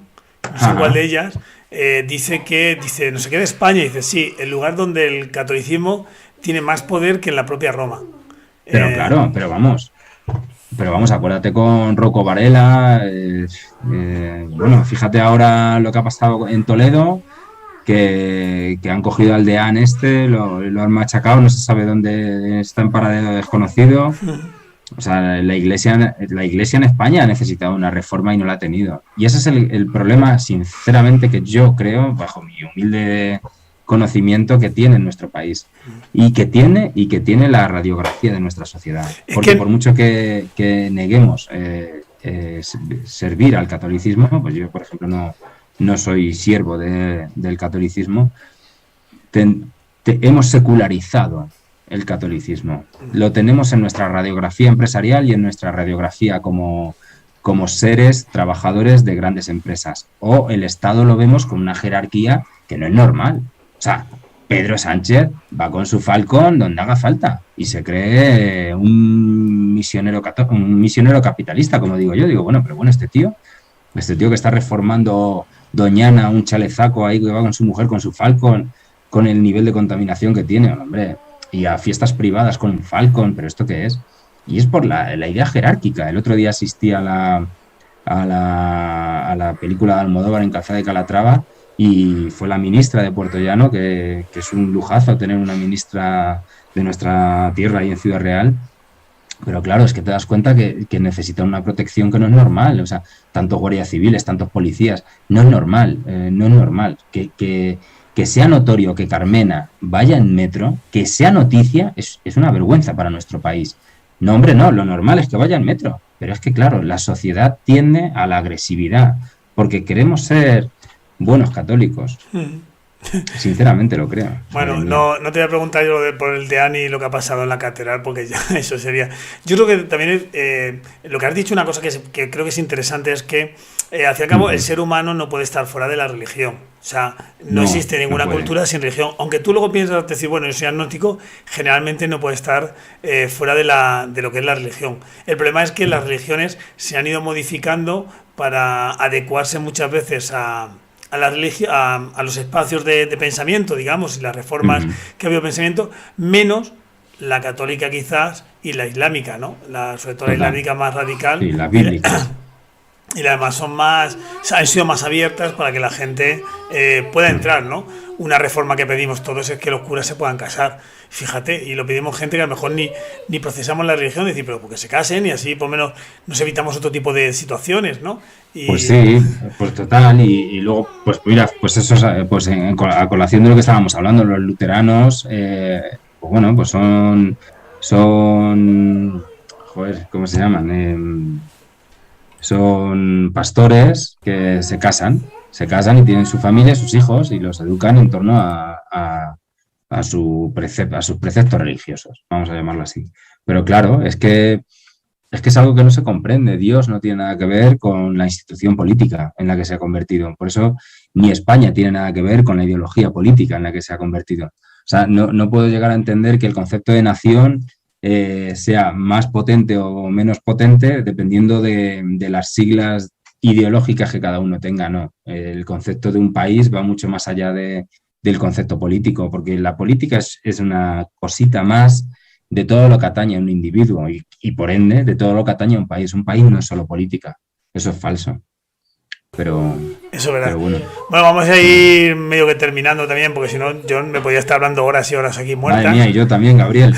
Speaker 1: no sé cuál de ellas, dice, no sé qué de España, dice, sí, el lugar donde el catolicismo tiene más poder que en la propia Roma.
Speaker 2: Pero claro, pero vamos, acuérdate con Rocco Varela, bueno, fíjate ahora lo que ha pasado en Toledo, que han cogido al deán lo han machacado, no se sabe dónde está en paradero desconocido. O sea, la iglesia en España ha necesitado una reforma y no la ha tenido. Y ese es el problema, sinceramente, que yo creo, bajo mi humilde conocimiento, que tiene en nuestro país. Y que tiene la radiografía de nuestra sociedad. Porque por mucho que neguemos servir al catolicismo, pues yo, por ejemplo, no soy siervo del catolicismo, hemos secularizado el catolicismo. Lo tenemos en nuestra radiografía empresarial y en nuestra radiografía como seres trabajadores de grandes empresas. O el Estado lo vemos con una jerarquía que no es normal. O sea, Pedro Sánchez va con su Falcon donde haga falta y se cree un misionero capitalista, como digo yo. Digo, bueno, pero bueno, este tío que está reformando Doñana, un chalezaco ahí que va con su mujer, con su Falcon, con el nivel de contaminación que tiene, hombre, y a fiestas privadas con un Falcon, ¿pero esto qué es? Y es por la idea jerárquica. El otro día asistí a la película de Almodóvar en Calzada de Calatrava y fue la ministra de Puerto Llano, que es un lujazo tener una ministra de nuestra tierra ahí en Ciudad Real. Pero claro, es que te das cuenta que necesitan una protección que no es normal. O sea, tantos guardias civiles, tantos policías, no es normal, no es normal. Que sea notorio que Carmena vaya en metro, que sea noticia, es una vergüenza para nuestro país. No, hombre, no, lo normal es que vaya en metro. Pero es que, claro, la sociedad tiende a la agresividad, porque queremos ser buenos católicos. Sinceramente lo creo.
Speaker 1: Bueno, no te voy a preguntar yo por el deán y lo que ha pasado en la catedral, porque ya eso sería... Yo creo que también lo que has dicho, una cosa que creo que es interesante, es que al fin y al cabo el ser humano no puede estar fuera de la religión. O sea, no existe ninguna cultura sin religión. Aunque tú luego piensas, decir, bueno, yo soy agnóstico, generalmente no puede estar fuera de lo que es la religión. El problema es que las religiones se han ido modificando para adecuarse muchas veces a los espacios de pensamiento, digamos, y las reformas que ha habido de pensamiento, menos la católica quizás y la islámica, ¿no? Sobre todo la islámica más radical.
Speaker 2: Sí, la bíblica.
Speaker 1: Y las demás han sido más abiertas para que la gente pueda entrar, ¿no? Una reforma que pedimos todos es que los curas se puedan casar. Fíjate, y lo pedimos gente que a lo mejor ni procesamos la religión, decir, pero porque se casen y así por lo menos nos evitamos otro tipo de situaciones, ¿no?
Speaker 2: Pues sí, pues total, y luego, pues mira, pues eso, pues a colación de lo que estábamos hablando, los luteranos, pues bueno, pues son, joder, ¿cómo se llaman? Son pastores que se casan y tienen su familia, sus hijos, y los educan en torno a sus preceptos religiosos, vamos a llamarlo así. Pero claro, es que es algo que no se comprende. Dios no tiene nada que ver con la institución política en la que se ha convertido. Por eso ni España tiene nada que ver con la ideología política en la que se ha convertido. O sea, no puedo llegar a entender que el concepto de nación sea más potente o menos potente dependiendo de las siglas ideológicas que cada uno tenga. No, el concepto de un país va mucho más allá del concepto político, porque la política es una cosita más de todo lo que atañe a un individuo y por ende de todo lo que atañe a un país. Un país no es solo política, eso es falso. Pero
Speaker 1: eso es verdad.
Speaker 2: Pero bueno,
Speaker 1: vamos a ir medio que terminando también, porque si no yo me podía estar hablando horas y horas aquí muertas.
Speaker 2: Madre mía, y yo también, Gabriel.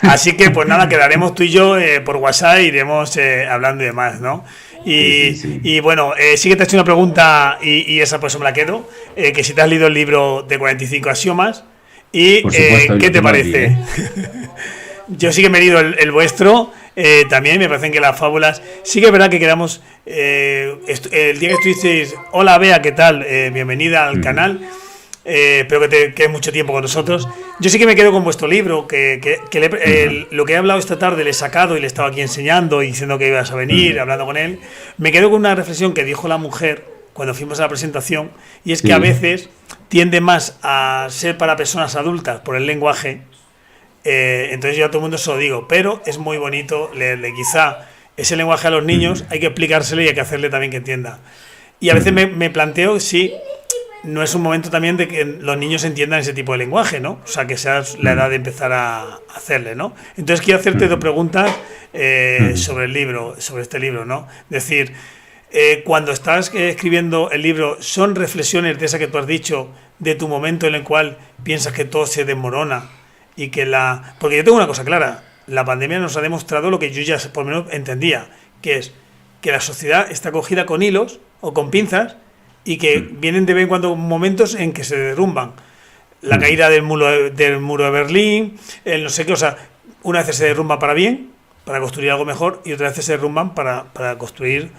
Speaker 1: Así que pues nada, quedaremos tú y yo por WhatsApp e iremos hablando y demás, ¿no? Y bueno, sí que te he hecho una pregunta y esa pues me la quedo, que si te has leído el libro de 45 axiomas y
Speaker 2: por supuesto,
Speaker 1: ¿qué te parece? Yo sí que me he leído el vuestro, también me parecen que las fábulas, sí que es verdad que quedamos, el día que estuvisteis, hola Bea, ¿qué tal? Bienvenida al canal, espero que te quedes mucho tiempo con nosotros. Yo sí que me quedo con vuestro libro, lo que he hablado esta tarde le he sacado y le estaba aquí enseñando y diciendo que ibas a venir, hablando con él. Me quedo con una reflexión que dijo la mujer cuando fuimos a la presentación, y es que a veces tiende más a ser para personas adultas por el lenguaje. Entonces yo a todo el mundo se lo digo, pero es muy bonito leerle. Quizá ese lenguaje a los niños hay que explicárselo y hay que hacerle también que entienda. Y a veces me planteo si no es un momento también de que los niños entiendan ese tipo de lenguaje, ¿no? O sea, que sea la edad de empezar a hacerle, ¿no? Entonces quiero hacerte dos preguntas sobre el libro, sobre este libro, ¿no? Es decir, cuando estás escribiendo el libro, ¿son reflexiones de esas que tú has dicho, de tu momento en el cual piensas que todo se desmorona y que Porque yo tengo una cosa clara, la pandemia nos ha demostrado lo que yo ya por lo menos entendía, que es que la sociedad está cogida con hilos o con pinzas y que vienen de vez en cuando momentos en que se derrumban. La caída del muro de Berlín, el no sé qué, o sea, una vez se derrumba para bien, para construir algo mejor, y otra vez se derrumban para construir,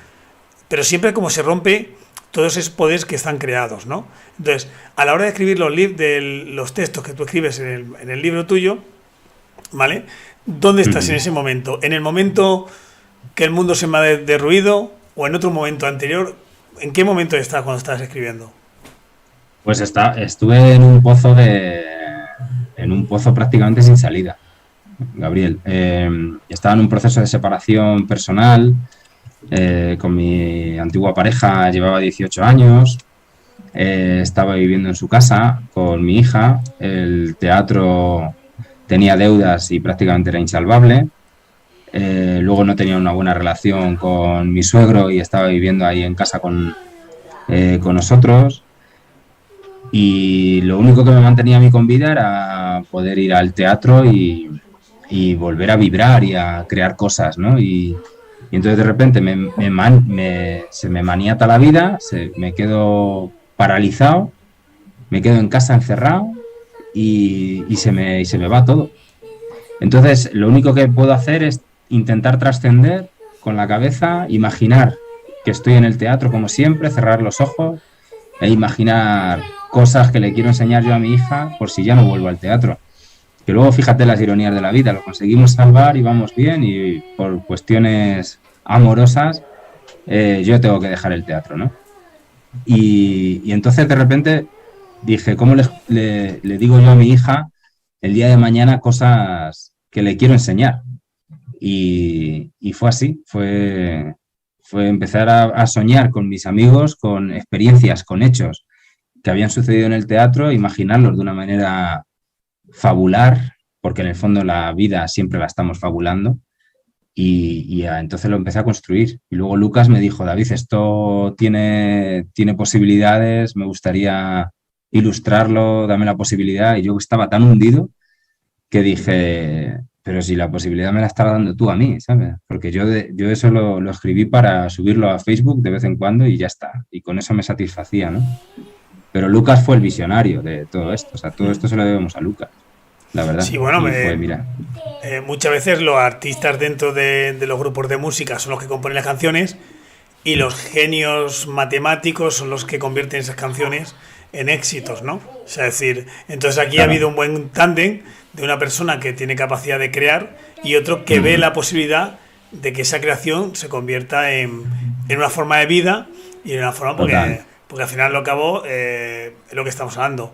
Speaker 1: pero siempre como se rompe todos esos poderes que están creados, ¿no? Entonces, a la hora de escribir los textos que tú escribes en el libro tuyo, ¿vale? ¿Dónde estás en ese momento? ¿En el momento que el mundo se me ha derruido o en otro momento anterior? ¿En qué momento estás cuando estás escribiendo?
Speaker 2: Pues estuve en un pozo prácticamente sin salida, Gabriel. Estaba en un proceso de separación personal con mi antigua pareja, llevaba 18 años, estaba viviendo en su casa con mi hija, el teatro tenía deudas y prácticamente era insalvable. Luego no tenía una buena relación con mi suegro y estaba viviendo ahí en casa con nosotros, y lo único que me mantenía a mí con vida era poder ir al teatro y volver a vibrar y a crear cosas, ¿no? Y entonces de repente se me maniata la vida, me quedo paralizado, me quedo en casa encerrado y se me va todo. Entonces lo único que puedo hacer es intentar trascender con la cabeza, imaginar que estoy en el teatro como siempre, cerrar los ojos e imaginar cosas que le quiero enseñar yo a mi hija por si ya no vuelvo al teatro. Que luego, fíjate las ironías de la vida, lo conseguimos salvar y vamos bien, y por cuestiones amorosas yo tengo que dejar el teatro, ¿no? Y entonces de repente dije, ¿cómo le digo yo a mi hija el día de mañana cosas que le quiero enseñar? Y fue así, fue empezar a soñar con mis amigos, con experiencias, con hechos que habían sucedido en el teatro, imaginarlos de una manera fabular, porque en el fondo la vida siempre la estamos fabulando, y entonces lo empecé a construir. Y luego Lucas me dijo, David, esto tiene posibilidades, me gustaría ilustrarlo, dame la posibilidad. Y yo estaba tan hundido que dije, pero si la posibilidad me la estás dando tú a mí, ¿sabes? Porque yo eso lo escribí para subirlo a Facebook de vez en cuando y ya está. Y con eso me satisfacía, ¿no? Pero Lucas fue el visionario de todo esto. O sea, todo esto se lo debemos a Lucas, la verdad.
Speaker 1: Sí, bueno,
Speaker 2: mira.
Speaker 1: Muchas veces los artistas dentro de los grupos de música son los que componen las canciones y los genios matemáticos son los que convierten esas canciones en éxitos, ¿no? O sea, es decir, entonces aquí ha habido un buen tándem de una persona que tiene capacidad de crear y otro que ve la posibilidad de que esa creación se convierta en una forma de vida y en una forma porque al final lo acabó es lo que estamos hablando.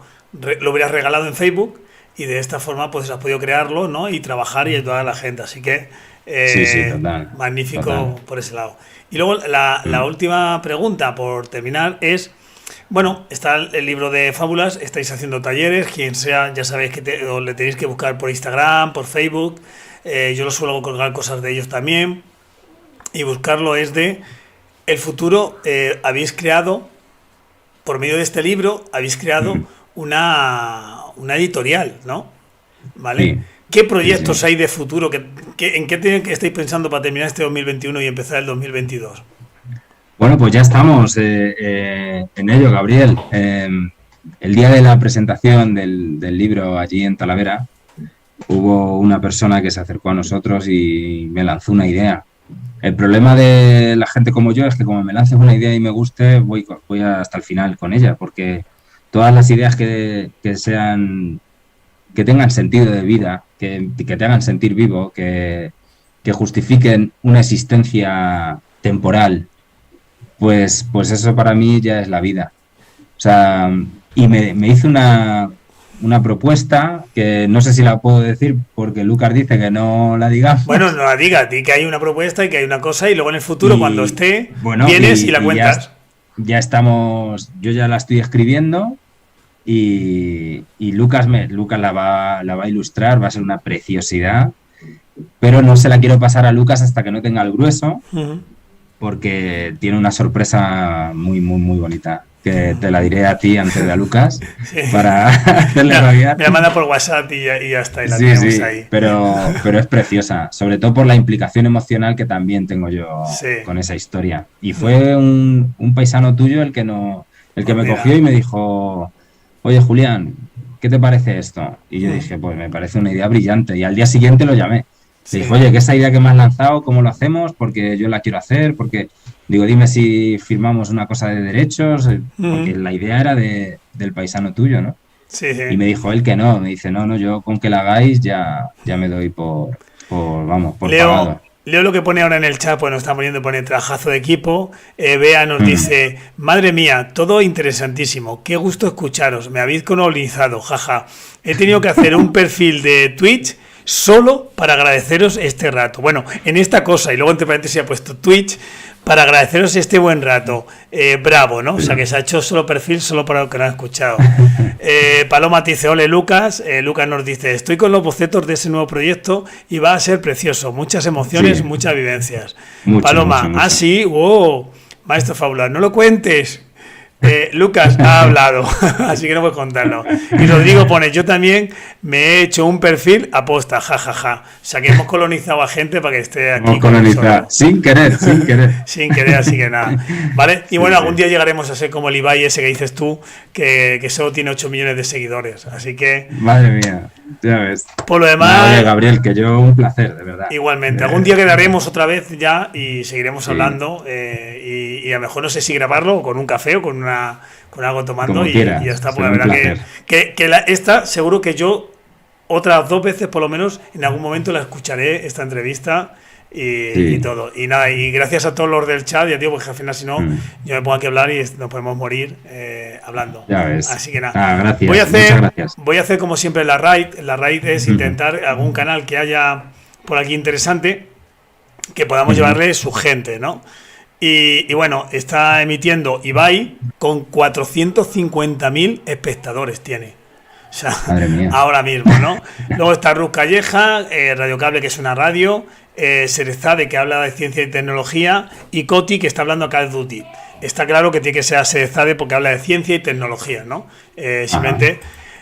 Speaker 1: Lo hubieras regalado en Facebook y de esta forma pues has podido crearlo, ¿no? Y trabajar y ayudar a la gente. Así que
Speaker 2: total,
Speaker 1: magnífico
Speaker 2: total.
Speaker 1: Por ese lado. Y luego la última pregunta por terminar es, bueno, está el libro de fábulas, estáis haciendo talleres, quien sea, ya sabéis que le tenéis que buscar por Instagram, por Facebook, yo lo suelo colgar cosas de ellos también, y buscarlo es de el futuro. Habéis creado, por medio de este libro, habéis creado una editorial, ¿no? ¿Vale?
Speaker 2: Sí.
Speaker 1: ¿Qué proyectos hay de futuro? ¿En qué estáis pensando para terminar este 2021 y empezar el 2022?
Speaker 2: Bueno, pues ya estamos en ello, Gabriel. El día de la presentación del libro allí en Talavera, hubo una persona que se acercó a nosotros y me lanzó una idea. El problema de la gente como yo es que como me lances una idea y me guste, voy hasta el final con ella, porque todas las ideas que tengan sentido de vida, que te hagan sentir vivo, que justifiquen una existencia temporal, pues eso para mí ya es la vida. O sea, y me hizo una propuesta que no sé si la puedo decir porque Lucas dice que no la digamos.
Speaker 1: Bueno, no la diga, di que hay una propuesta y que hay una cosa y luego en el futuro cuando esté vienes y la cuentas.
Speaker 2: ya estamos, yo ya la estoy escribiendo y Lucas la va a ilustrar, va a ser una preciosidad, pero no se la quiero pasar a Lucas hasta que no tenga el grueso, porque tiene una sorpresa muy, muy, muy bonita, que te la diré a ti antes de a Lucas,
Speaker 1: Sí.
Speaker 2: para hacerle rabiar.
Speaker 1: Me la manda por WhatsApp y ya está, y la
Speaker 2: Sí,
Speaker 1: tenemos
Speaker 2: sí,
Speaker 1: ahí.
Speaker 2: pero es preciosa, sobre todo por la implicación emocional que también tengo yo
Speaker 1: Sí.
Speaker 2: con esa historia. Y fue un paisano tuyo el que me
Speaker 1: Mira.
Speaker 2: cogió y me dijo, oye Julián, ¿qué te parece esto? Y yo dije, pues me parece una idea brillante. Y al día siguiente lo llamé.
Speaker 1: Sí.
Speaker 2: Le dije, oye, ¿qué esa idea que me has lanzado? ¿Cómo lo hacemos? Porque yo la quiero hacer, porque digo, dime si firmamos una cosa de derechos, porque la idea era del paisano tuyo, ¿no?
Speaker 1: Sí, sí.
Speaker 2: Y me dijo él que no, me dice, no, yo con que la hagáis ya me doy por pagado.
Speaker 1: Leo lo que pone ahora en el chat, pues nos está pone trabajazo de equipo. Bea nos dice, madre mía, todo interesantísimo, qué gusto escucharos, me habéis colonizado, jaja. He tenido que hacer un perfil de Twitch solo para agradeceros este rato. Bueno, en esta cosa, y luego entre paréntesis ha puesto Twitch, para agradeceros este buen rato. Bravo, ¿no? O sea, que se ha hecho solo perfil solo para los que no han escuchado. Paloma te dice, ole Lucas. Lucas nos dice, estoy con los bocetos de ese nuevo proyecto y va a ser precioso. Muchas emociones, muchas vivencias. Mucho, Paloma, mucho. Sí, wow, maestro fabular, no lo cuentes. Lucas ha hablado, así que no puedo contarlo. Y Rodrigo pone, yo también me he hecho un perfil aposta, jajaja. O sea que hemos colonizado a gente para que esté aquí.
Speaker 2: Hemos colonizado, sin querer.
Speaker 1: Sin querer, así que nada. ¿Vale? Y bueno, algún día llegaremos a ser como el Ibai ese que dices tú, que solo tiene 8 millones de seguidores. Así que...
Speaker 2: Madre mía, ya ves.
Speaker 1: Por lo demás...
Speaker 2: Oye, Gabriel, que yo un placer, de verdad.
Speaker 1: Igualmente. Algún día quedaremos otra vez ya y seguiremos hablando. Y a lo mejor no sé si grabarlo con un café o con algo tomando y ya está. Pues la verdad que esta seguro que yo otras 2 veces por lo menos en algún momento la escucharé, esta entrevista y todo. Y nada, y gracias a todos los del chat, ya digo, porque al final si no yo me pongo aquí a hablar y nos podemos morir hablando.
Speaker 2: Ya ves.
Speaker 1: Así que nada.
Speaker 2: Gracias.
Speaker 1: Voy a hacer como siempre la raid. La raid es intentar algún canal que haya por aquí interesante que podamos llevarle su gente, ¿no? Y bueno, está emitiendo Ibai con 450.000 espectadores tiene. O sea, ahora mismo, ¿no? Luego está Ruz Calleja, Radio Cable, que es una radio, Serezade, que habla de ciencia y tecnología, y Coti, que está hablando acá de Duty. Está claro que tiene que ser Serezade porque habla de ciencia y tecnología, ¿no? Simplemente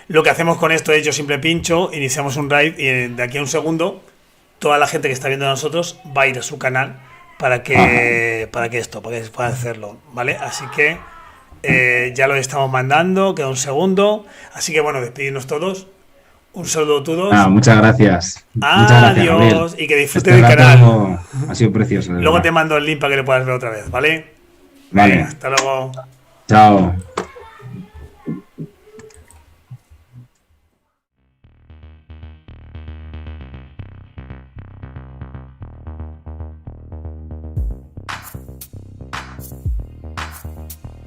Speaker 1: lo que hacemos con esto es yo siempre pincho, iniciamos un raid y de aquí a un segundo toda la gente que está viendo a nosotros va a ir a su canal para que pueda hacerlo, ¿vale? Así que ya lo estamos mandando, queda un segundo, así que bueno, despedirnos todos. Un saludo a todos.
Speaker 2: Muchas gracias.
Speaker 1: Adiós y que disfruten del canal.
Speaker 2: Ha sido precioso.
Speaker 1: Luego te mando el link para que lo puedas ver otra vez, ¿vale?
Speaker 2: Vale.
Speaker 1: Hasta luego.
Speaker 2: Chao.